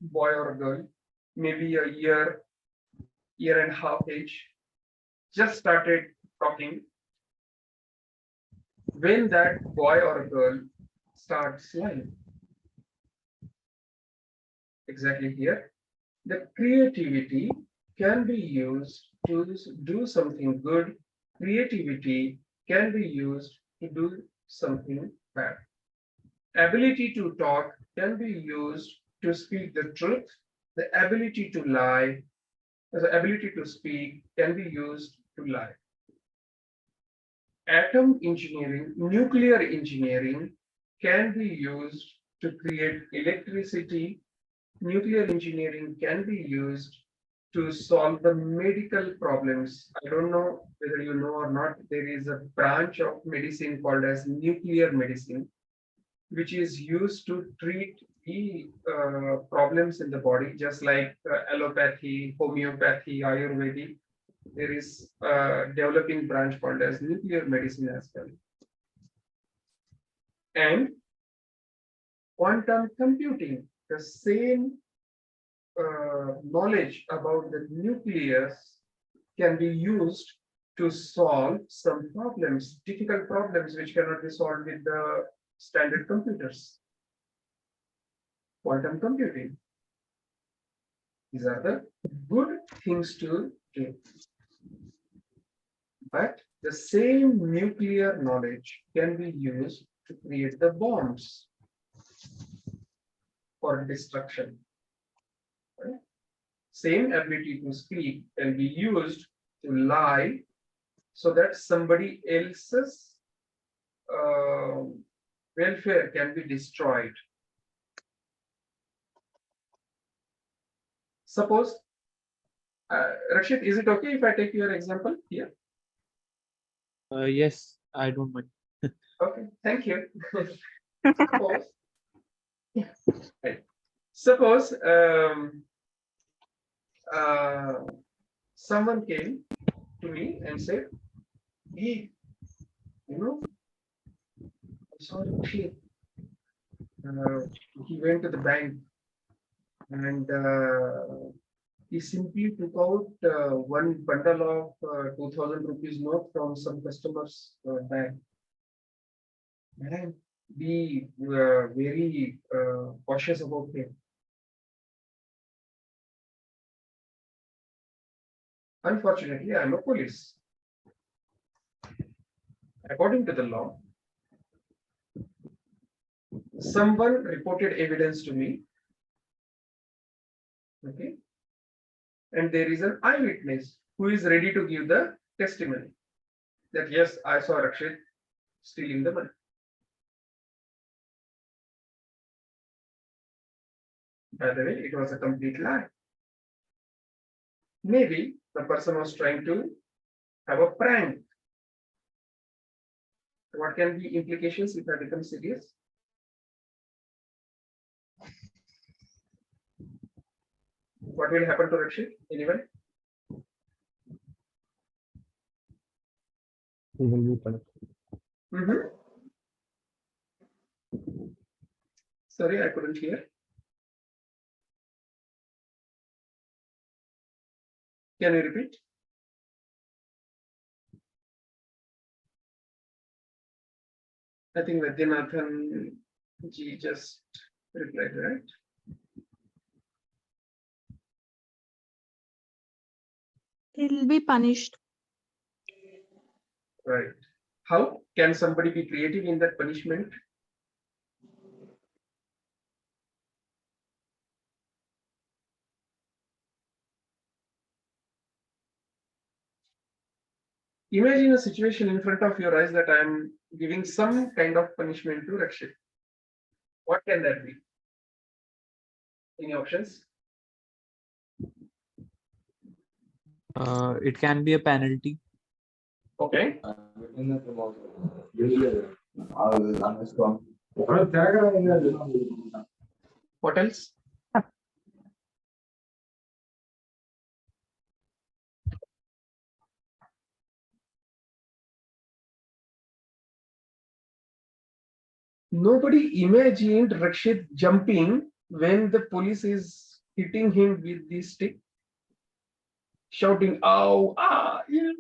boy or a girl, maybe a year and a half age, just started talking. When that boy or a girl starts lying, exactly here, the creativity can be used to do something good. Creativity can be used to do something bad. Ability to talk can be used to speak the truth. The ability to lie, the ability to speak can be used to lie. Atom engineering, nuclear engineering can be used to create electricity. Nuclear engineering can be used to solve the medical problems. I don't know whether you know or not, there is a branch of medicine called as nuclear medicine, which is used to treat the problems in the body, just like allopathy, homeopathy, Ayurvedic. There is a developing branch called as nuclear medicine as well. And Quantum computing, the same knowledge about the nucleus can be used to solve some problems, difficult problems which cannot be solved with the standard computers. Quantum computing. These are the good things to do. But the same nuclear knowledge can be used to create the bombs for destruction. Right? Same ability to speak can be used to lie so that somebody else's welfare can be destroyed. Suppose, Rakshit, is it okay if I take your example here? Yes, I don't mind. Okay, thank you. Suppose, right. Suppose someone came to me and said, "Hey, you know, I saw Rakshit. He went to the bank and he simply took out one bundle of 2000 rupees note from some customer's bag. Madam, be very cautious about him. Unfortunately, I'm a police. According to the law, someone reported evidence to me. Okay. And there is an eyewitness who is ready to give the testimony that yes, I saw Rakshit stealing the money. By the way, it was a complete lie. Maybe the person was trying to have a prank. What can be implications if I become serious? What will happen to Rakshit? Anyone? He will be punished. Sorry, I couldn't hear. Can you repeat? I think Vaidyanathan ji just replied, right? He'll be punished. Right. How can somebody be creative in that punishment? Imagine a situation in front of your eyes that I am giving some kind of punishment to Rakshit. What can that be? Any options? It can be a penalty. Okay. What else? Nobody imagined Rakshit jumping when the police is hitting him with the stick, shouting, "Ow, ah, yeah,"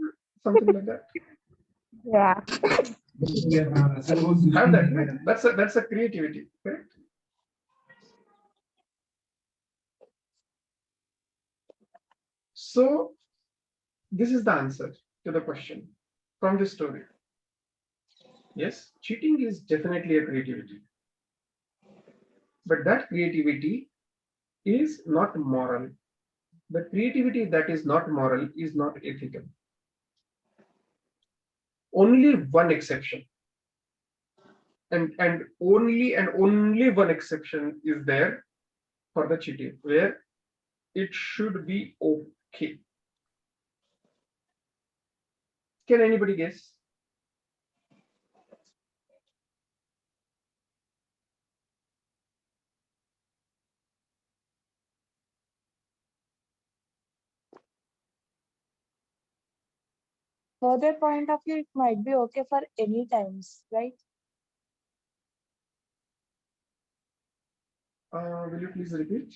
something like that. Yeah. Have that, right? That's a creativity, correct? So this is the answer to the question from this story. Yes, cheating is definitely a creativity. But that creativity is not moral. The creativity that is not moral is not ethical. Only one exception. And only one exception is there for the cheating, where it should be okay. Can anybody guess? For their point of view, it might be okay for any times, right? Will you please repeat?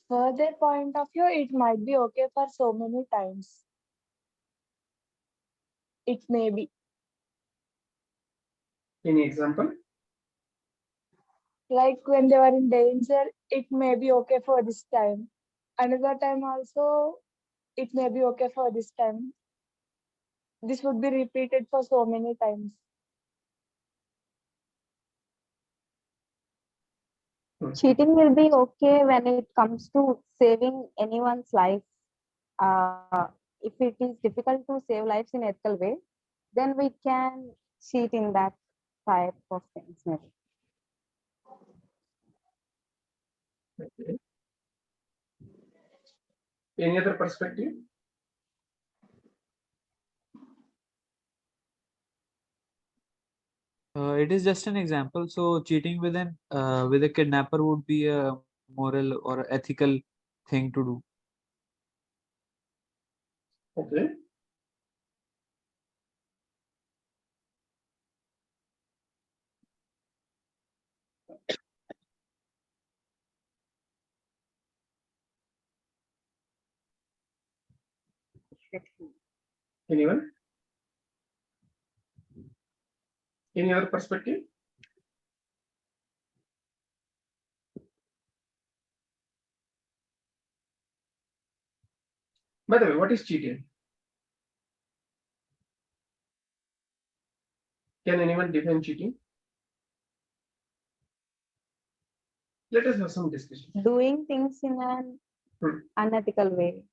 For their point of view, it might be okay for so many times. It may be. Any example? Like when they were in danger, it may be okay for this time. Another time also, it may be okay for this time. This would be repeated for so many times. Cheating will be okay when it comes to saving anyone's life. If it is difficult to save lives in ethical way, then we can cheat in that type of things. Maybe. Okay. Any other perspective? It is just an example. So cheating with a kidnapper would be a moral or ethical thing to do. Okay. Anyone? Any other perspective? By the way, what is cheating? Can anyone define cheating? Let us have some discussion. Doing things in an unethical way.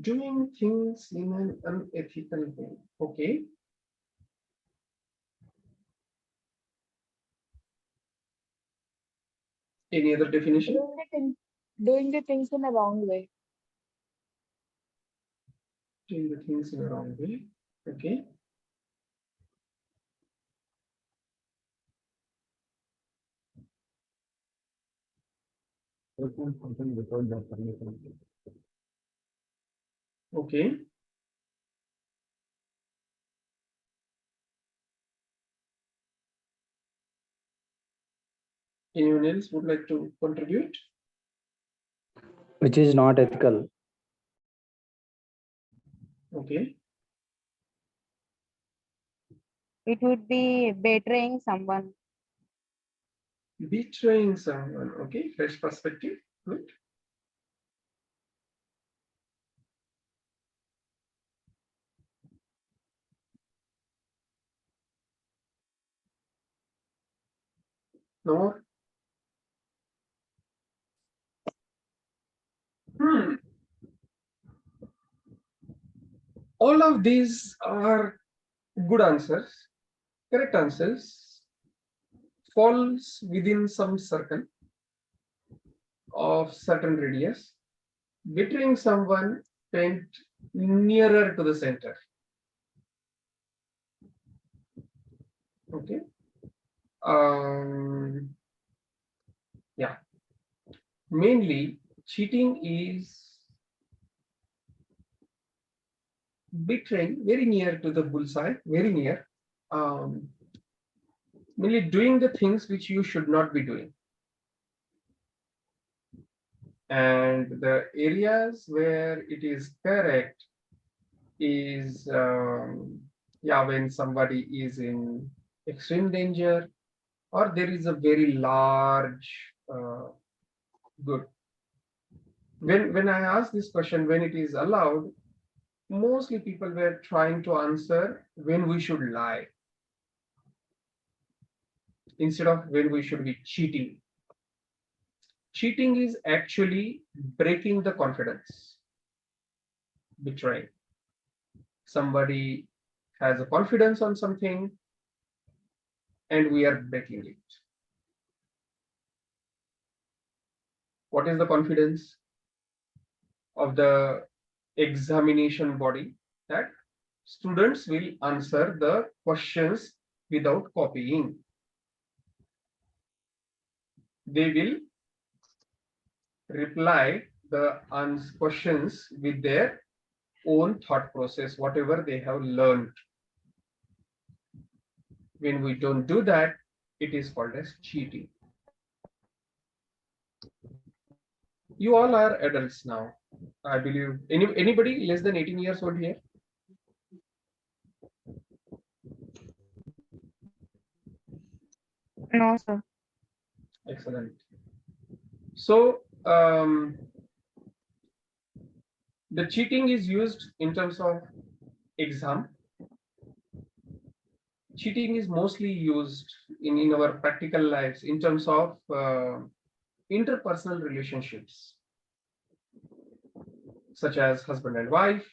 Doing things in an unethical way. Okay. Any other definition? Doing the things in a wrong way. Doing the things in a wrong way. Okay. Okay. Anyone else would like to contribute? Which is not ethical. Okay. It would be betraying someone. Betraying someone. Okay. Fresh perspective. Good. No more? All of these are good answers, correct answers, falls within some circle of certain radius. Betraying someone went nearer to the center. Okay. Yeah. Mainly, cheating is betraying, very near to the bullseye, very near. Mainly doing the things which you should not be doing. And the areas where it is correct is, yeah, when somebody is in extreme danger, or there is a very large good. When I ask this question, when it is allowed, mostly people were trying to answer when we should lie instead of when we should be cheating. Cheating is actually breaking the confidence, betraying. Somebody has a confidence on something and we are breaking it. What is the confidence of the examination body? That students will answer the questions without copying. They will reply the questions with their own thought process, whatever they have learned. When we don't do that, it is called as cheating. You all are adults now. I believe anybody less than 18 years old here? No, sir. Excellent. So the cheating is used in terms of exam. Cheating is mostly used in our practical lives in terms of interpersonal relationships, such as husband and wife,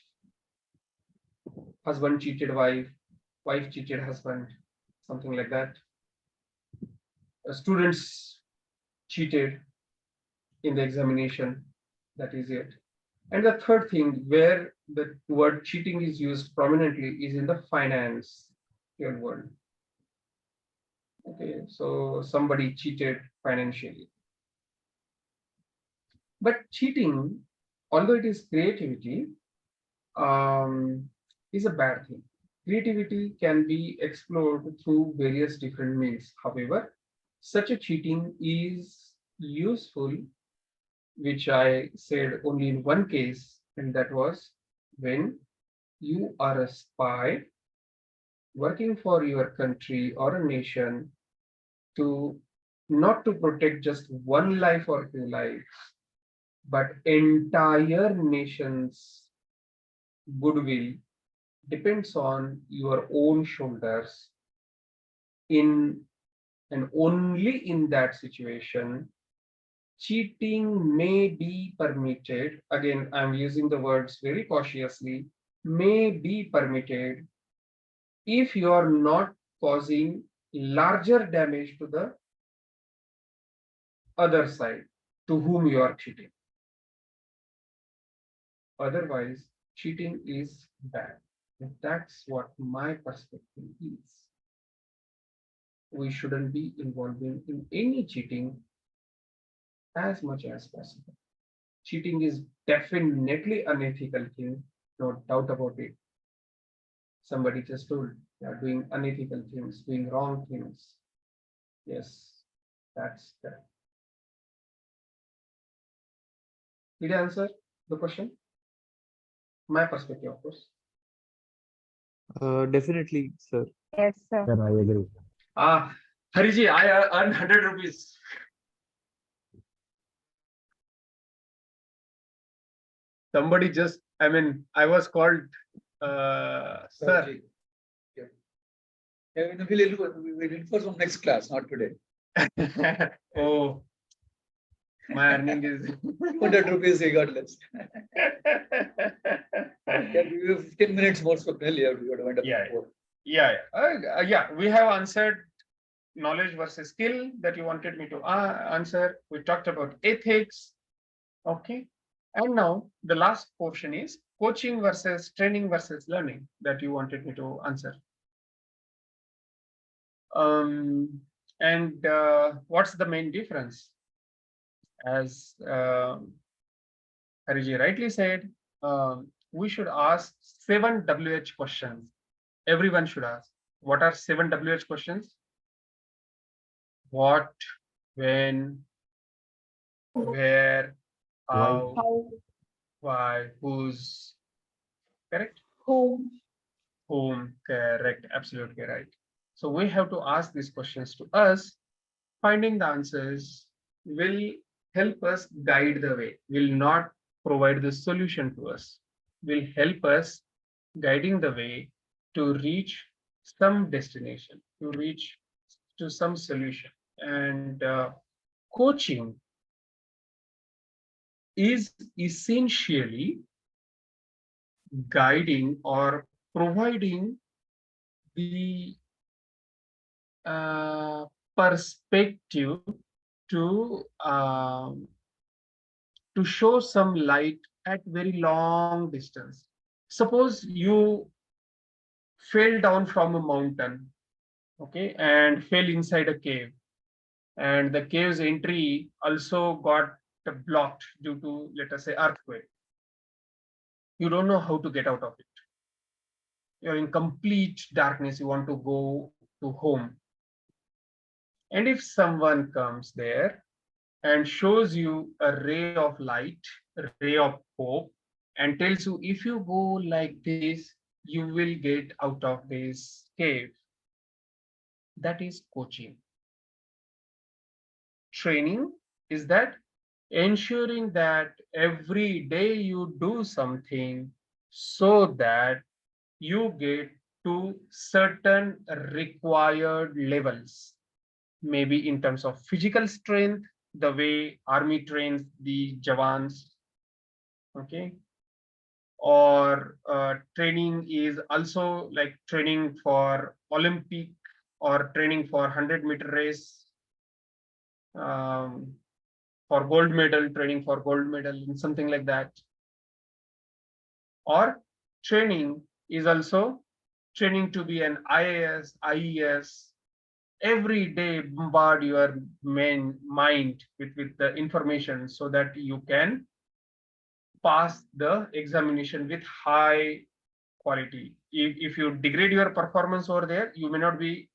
husband cheated wife, wife cheated husband, something like that. Students cheated in the examination, that is it. And the third thing where the word cheating is used prominently is in the finance world. Okay, so somebody cheated financially. But cheating, although it is creativity, is a bad thing. Creativity can be explored through various different means. However, such a cheating is useful, which I said only in one case, and that was when you are a spy working for your country or a nation to not to protect just one life or two lives, but entire nation's goodwill depends on your own shoulders. In and only in that situation, cheating may be permitted. Again, I'm using the words very cautiously. May be permitted if you are not causing larger damage to the other side to whom you are cheating. Otherwise, cheating is bad. And that's what my perspective is. We shouldn't be involving in any cheating as much as possible. Cheating is definitely unethical thing, no doubt about it. Somebody just told they are doing unethical things, doing wrong things. Yes, that's that. Did I answer the question? My perspective, of course. Definitely, sir. Yes, sir. Sir, I agree. Hariji, I earned 100 rupees. Somebody just, I was called, sir. Yeah. We'll for some next class, not today. Oh, my earning is 100 rupees he got less. Yeah, we have 15 minutes more, so earlier we would have went up Yeah. before. Yeah, we have answered knowledge versus skill that you wanted me to answer. We talked about ethics. Okay. And now the last portion is coaching versus training versus learning that you wanted me to answer. And what's the main difference? As Hariji rightly said, we should ask 7 WH questions. Everyone should ask. What are 7 WH questions? What, when, where, how, why, whose, correct? Whom? Whom, correct, absolutely right. So we have to ask these questions to us. Finding the answers will help us guide the way, will not provide the solution to us, will help us guiding the way to reach some destination, to reach to some solution. And coaching is essentially guiding or providing the perspective to show some light at very long distance. Suppose you fell down from a mountain, okay, and fell inside a cave, and the cave's entry also got blocked due to, let us say, earthquake. You don't know how to get out of it. You're in complete darkness. You want to go to home. And if someone comes there and shows you a ray of light, a ray of hope, and tells you if you go like this, you will get out of this cave, that is coaching. Training is that ensuring that every day you do something so that you get to certain required levels, maybe in terms of physical strength, the way army trains the jawans, okay, or training is also like training for Olympic or training for 100-meter race, um, for gold medal, training for gold medal, and something like that. Or training is also training to be an IAS, IES. Every day bombard your mind with the information so that you can pass the examination with high quality. If you degrade your performance over there, you may not be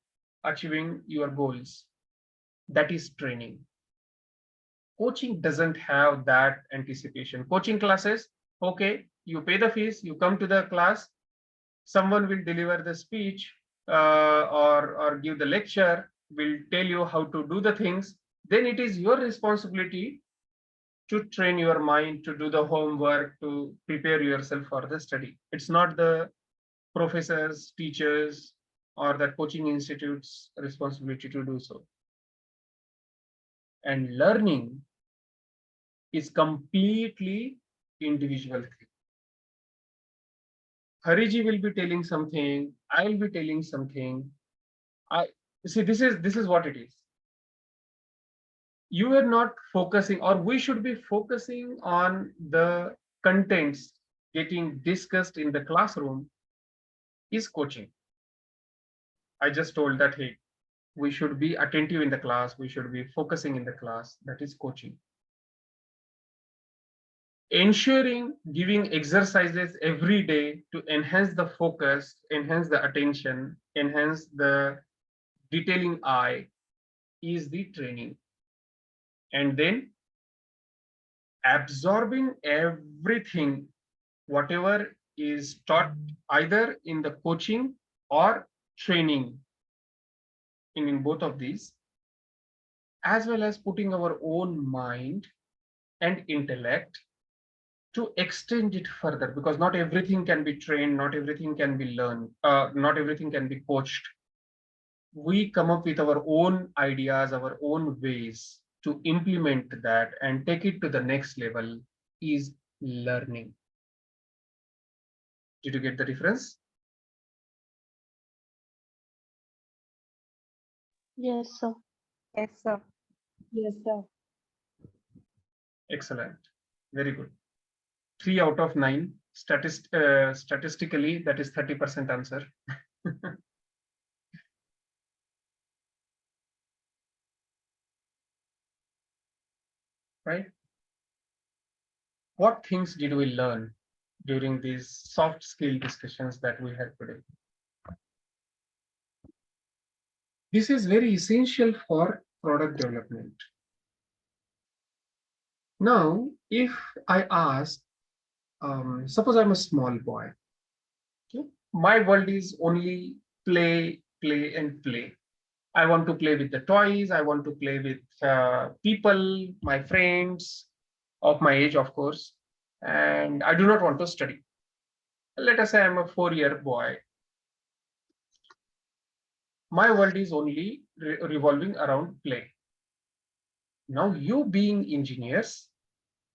achieving your goals. That is training. Coaching doesn't have that anticipation. Coaching classes, okay, you pay the fees, you come to the class, someone will deliver the speech or give the lecture, will tell you how to do the things. Then it is your responsibility to train your mind, to do the homework, to prepare yourself for the study. It's not the professors, teachers, or the coaching institute's responsibility to do so. And learning is completely individual thing. Hariji will be telling something, I will be telling something. I see this is what it is. You are not focusing, or we should be focusing on the contents getting discussed in the classroom is coaching. I just told that, hey, we should be attentive in the class, we should be focusing in the class, that is coaching. Ensuring giving exercises every day to enhance the focus, enhance the attention, enhance the detailing eye is the training. And then absorbing everything, whatever is taught either in the coaching or training, in both of these, as well as putting our own mind and intellect to extend it further, because not everything can be trained, not everything can be learned, not everything can be coached. We come up with our own ideas, our own ways to implement that and take it to the next level is learning. Did you get the difference? Yes, sir. Yes, sir. Yes, sir. Excellent. Very good. 3 out of 9. Statistically, that is 30% answer. Right? What things did we learn during these soft skill discussions that we had today? This is very essential for product development. Now, if I ask, suppose I'm a small boy, okay? My world is only play, play, and play. I want to play with the toys. I want to play with people, my friends of my age, of course, and I do not want to study. Let us say I'm a 4-year boy. My world is only revolving around play. Now, you being engineers,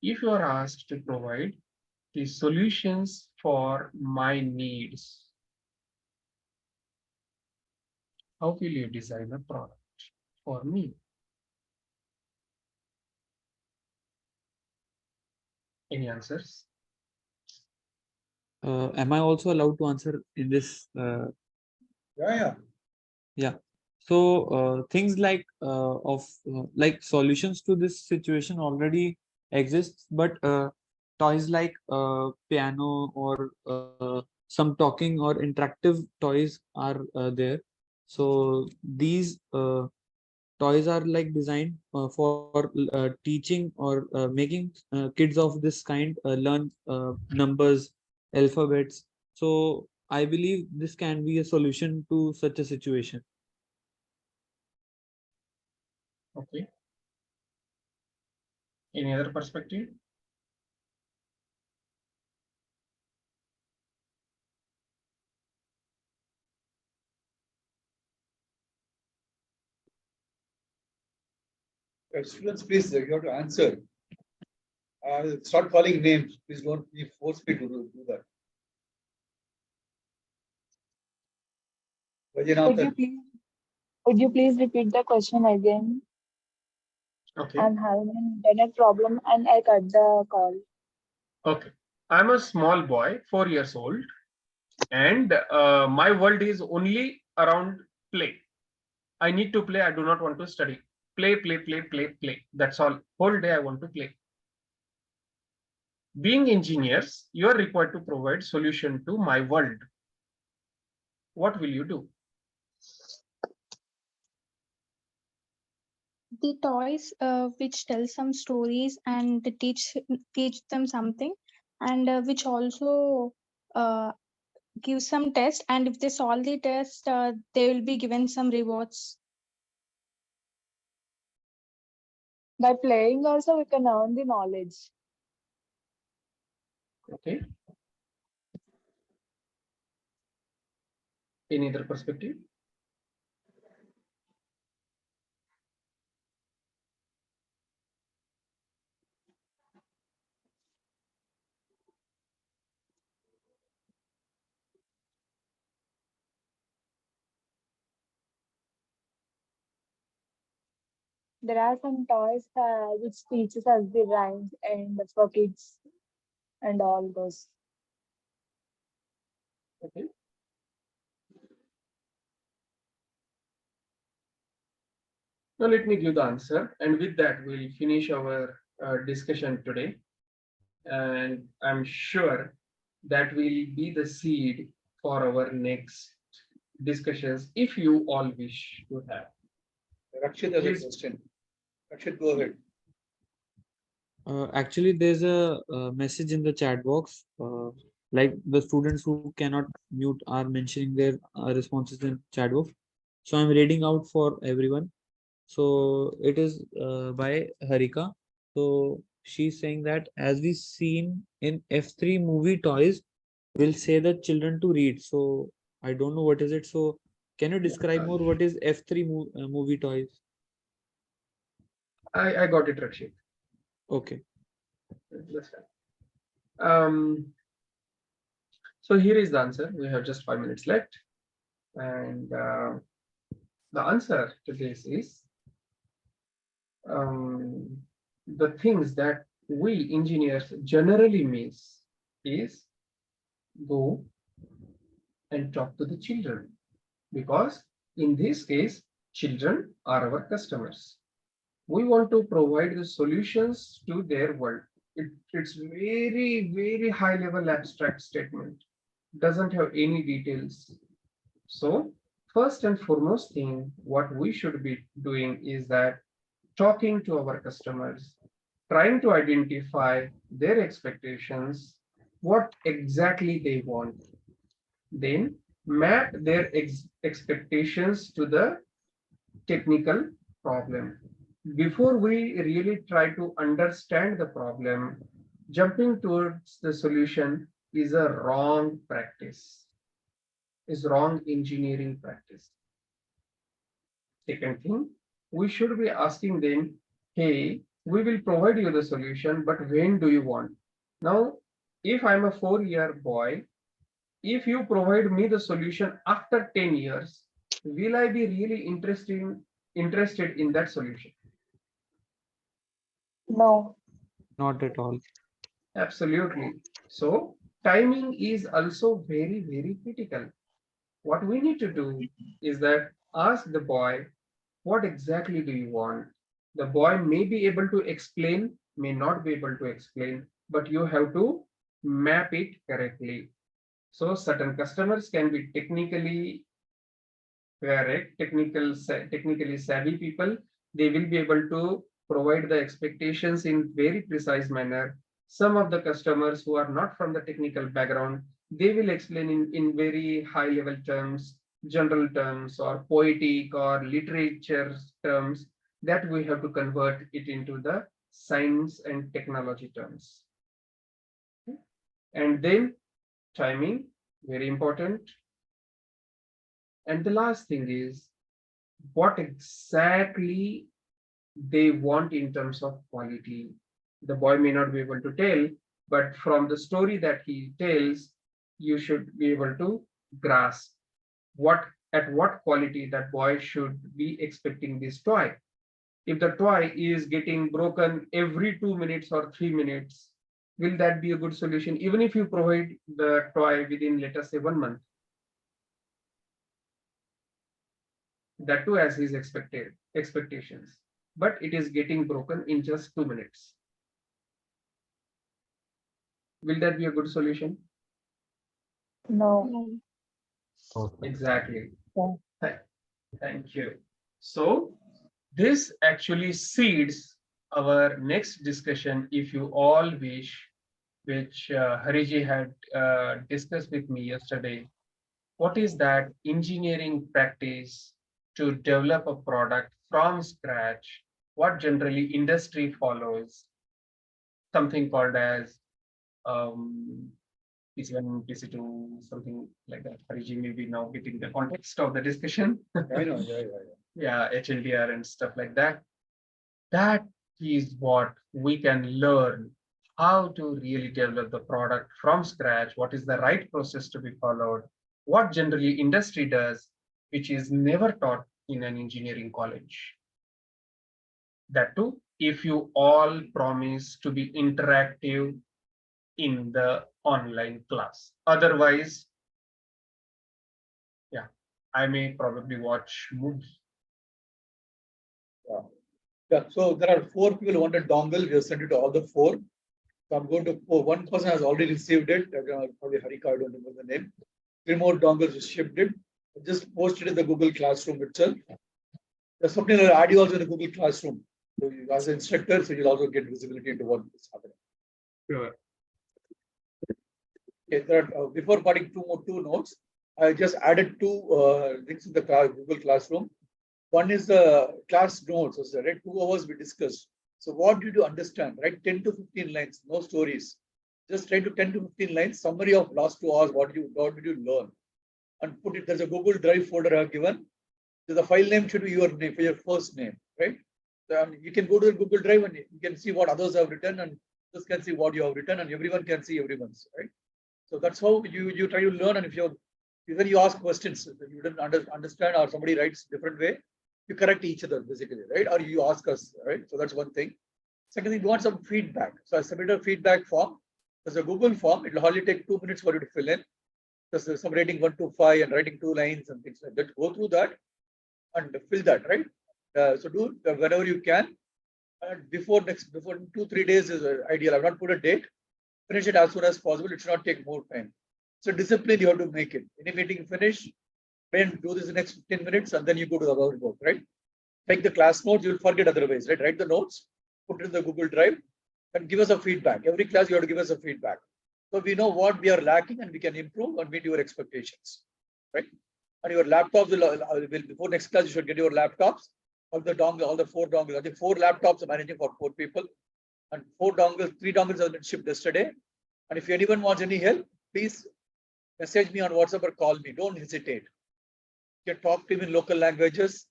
if you are asked to provide the solutions for my needs, how will you design a product for me? Any answers? Am I also allowed to answer in this? Yeah. Yeah. So things like like solutions to this situation already exists, but toys like piano or some talking or interactive toys are there. So these toys are like designed for teaching or making kids of this kind learn numbers, alphabets. So I believe this can be a solution to such a situation. Okay. Any other perspective? Students, please, you have to answer. Start calling names. Please don't be force me to do that. Could Vajanathan, you please repeat the question again? Okay. I'm having an internet problem and I cut the call. Okay. I'm a small boy, 4 years old, and my world is only around play. I need to play. I do not want to study. Play, play, play, play, play. That's all. Whole day I want to play. Being engineers, you are required to provide solution to my world. What will you do? The toys which tell some stories and teach them something, and which also uh, give some test, and if they solve the test they will be given some rewards. By playing also we can earn the knowledge. Okay. Any other perspective? There are some toys which teaches us the rhymes and for kids and all those. Okay. Now let me give the answer, and with that we'll finish our discussion today. And I'm sure that will be the seed for our next discussions if you all wish to have. Rakshit has a Please. question. Rakshit, go ahead. Actually, there's a message in the chat box. Like the students who cannot mute are mentioning their responses in chat box. So I'm reading out for everyone. So it is by Harika. So she's saying that as we seen in F3 movie toys, will say the children to read. So I don't know what is it. So can you describe more what is F3 movie toys? I got it, Rakshit. Okay. That's fine. So here is the answer. We have just 5 minutes left. And the answer to this is the things that we engineers generally miss is go and talk to the children, because in this case, children are our customers. We want to provide the solutions to their world. It's very, very high level abstract statement, doesn't have any details. So first and foremost thing, what we should be doing is that talking to our customers, trying to identify their expectations, what exactly they want, then map their expectations to the technical problem. Before we really try to understand the problem, jumping towards the solution is a wrong practice, is wrong engineering practice. Second thing, we should be asking them, hey, we will provide you the solution, but when do you want? Now, if I'm a 4-year boy, if you provide me the solution after 10 years, will I be really interested in that solution? No. Not at all. Absolutely. So timing is also very, very critical. What we need to do is that ask the boy, what exactly do you want? The boy may be able to explain, may not be able to explain, but you have to map it correctly. So certain customers can be technically correct, technically savvy people, They will be able to provide the expectations in very precise manner. Some of the customers who are not from the technical background, they will explain in very high level terms, general terms, or poetic or literature terms, that we have to convert it into the science and technology terms. And then timing, very important. And the last thing is what exactly they want in terms of quality. The boy may not be able to tell, but from the story that he tells, you should be able to grasp what quality that boy should be expecting this toy. If the toy is getting broken every 2 minutes or 3 minutes, will that be a good solution? Even if you provide the toy within, let us say, 1 month, that too as his expectations, but it is getting broken in just 2 minutes. Will that be a good solution? No. Exactly. Yeah. Thank you. So this actually seeds our next discussion, if you all wish, which Hariji had discussed with me yesterday. What is that engineering practice to develop a product from scratch? What generally industry follows? Something called as PC1, PC2, something like that. Hariji may be now getting the context of the discussion. I know, yeah. Yeah, HLDR and stuff like that. That is what we can learn, how to really develop the product from scratch, what is the right process to be followed, what generally industry does, which is never taught in an engineering college. That too, if you all promise to be interactive in the online class. Otherwise, yeah, I may probably watch movie. Yeah, so there are 4 people who wanted dongle. We have sent it to all the 4. So I'm going to, one person has already received it. Probably Harika, I don't remember the name. 3 more dongles shipped it. Just posted in the Google Classroom itself. There's something that add you also in the Google Classroom. So you, as an instructor, so you'll also get visibility into what is happening. Sure. Okay, there are, before putting 2 notes, I just added 2 links in the Google Classroom. One is the class notes, right? 2 hours we discussed. So what did you understand, right? 10 to 15 lines, no stories. Just try to 10 to 15 lines, summary of last 2 hours, what did you learn? And put it, there's a Google Drive folder I have given. So the file name should be your name, for your first name, right? So, you can go to the Google Drive and you can see what others have written, and others can see what you have written, and everyone can see everyone's, right? So that's how you try to learn. And if even you ask questions, if you didn't understand or somebody writes different way, you correct each other basically, right? Or you ask us, right? So that's one thing. Second thing, you want some feedback. So I submitted a feedback form. There's a Google form. It will hardly take 2 minutes for you to fill in. There's some rating 1 to 5 and writing 2 lines and things like that. Go through that and fill that, right? So do whenever you can. And before 2-3 days is ideal. I've not put a date. Finish it as soon as possible. It should not take more time. So discipline you have to make it. Any meeting finish, then do this in the next 10 minutes, and then you go to the other work, right? Take the class notes, you'll forget otherwise, right? Write the notes, put it in the Google Drive, and give us a feedback. Every class you have to give us a feedback. So we know what we are lacking and we can improve and meet your expectations, right? And your laptops will before next class, you should get your laptops, all the 4 dongles. I think 4 laptops are managing for 4 people, and 4 dongles, 3 dongles have been shipped yesterday. And if anyone wants any help, please message me on WhatsApp or call me. Don't hesitate. You can talk to me in local languages.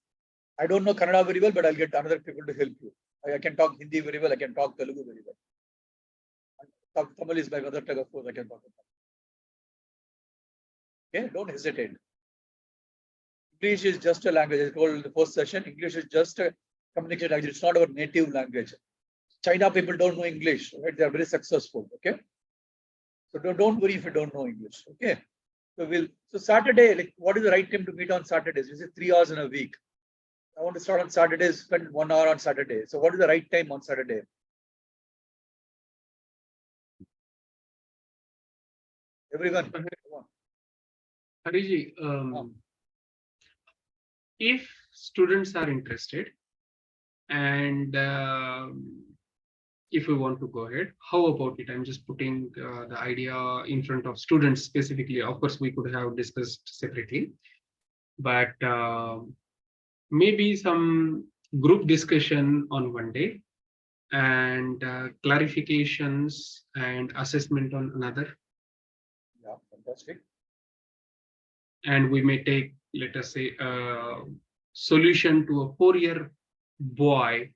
I don't know Kannada very well, but I'll get another people to help you. I can talk Hindi very well. I can talk Telugu very well. Tamil is my mother tongue, of course. I can talk about. Okay, don't hesitate. English is just a language. I told in the first session, English is just a communication language. It's not our native language. China people don't know English, right? They are very successful. Okay, so don't worry if you don't know English. Okay, so Saturday, like, what is the right time to meet on Saturdays? Is it 3 hours in a week? I want to start on Saturdays, spend 1 hour on Saturday. So what is the right time on Saturday? Everyone. Come on. Hariji, if students are interested, And if we want to go ahead, how about it? I'm just putting the idea in front of students specifically. Of course, we could have discussed separately, but maybe some group discussion on one day, and clarifications and assessment on another. Yeah, fantastic. And we may take, let us say, a solution to a 4-year boy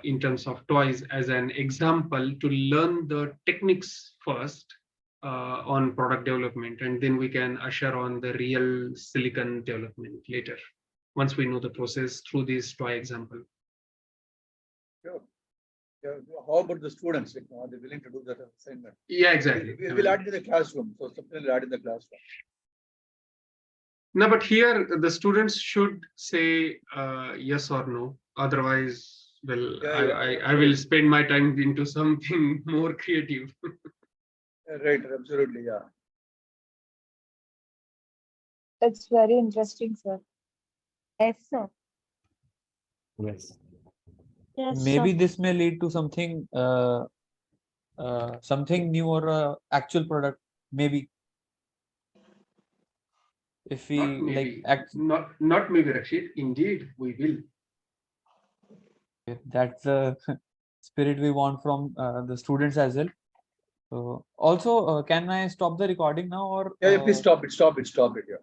in terms of toys as an example to learn the techniques first on product development, and then we can usher on the real silicon development later, once we know the process through this toy example. Sure. Yeah, how about the students? Like, are they willing to do that assignment? Yeah, exactly. We will add it in the classroom. So something will add in the classroom. No, but here the students should say yes or no. Otherwise, well, I will spend my time into something more creative. Right, absolutely, yeah. That's very interesting, sir. Yes, sir. Yes. Yes, Maybe sir. this may lead to something something new or actual product, maybe. If we Not like maybe, not maybe, Rakshit. Indeed, we will. that's the spirit we want from the students as well. So also, can I stop the recording now, or Yeah, please stop it, stop it, stop it. Yeah.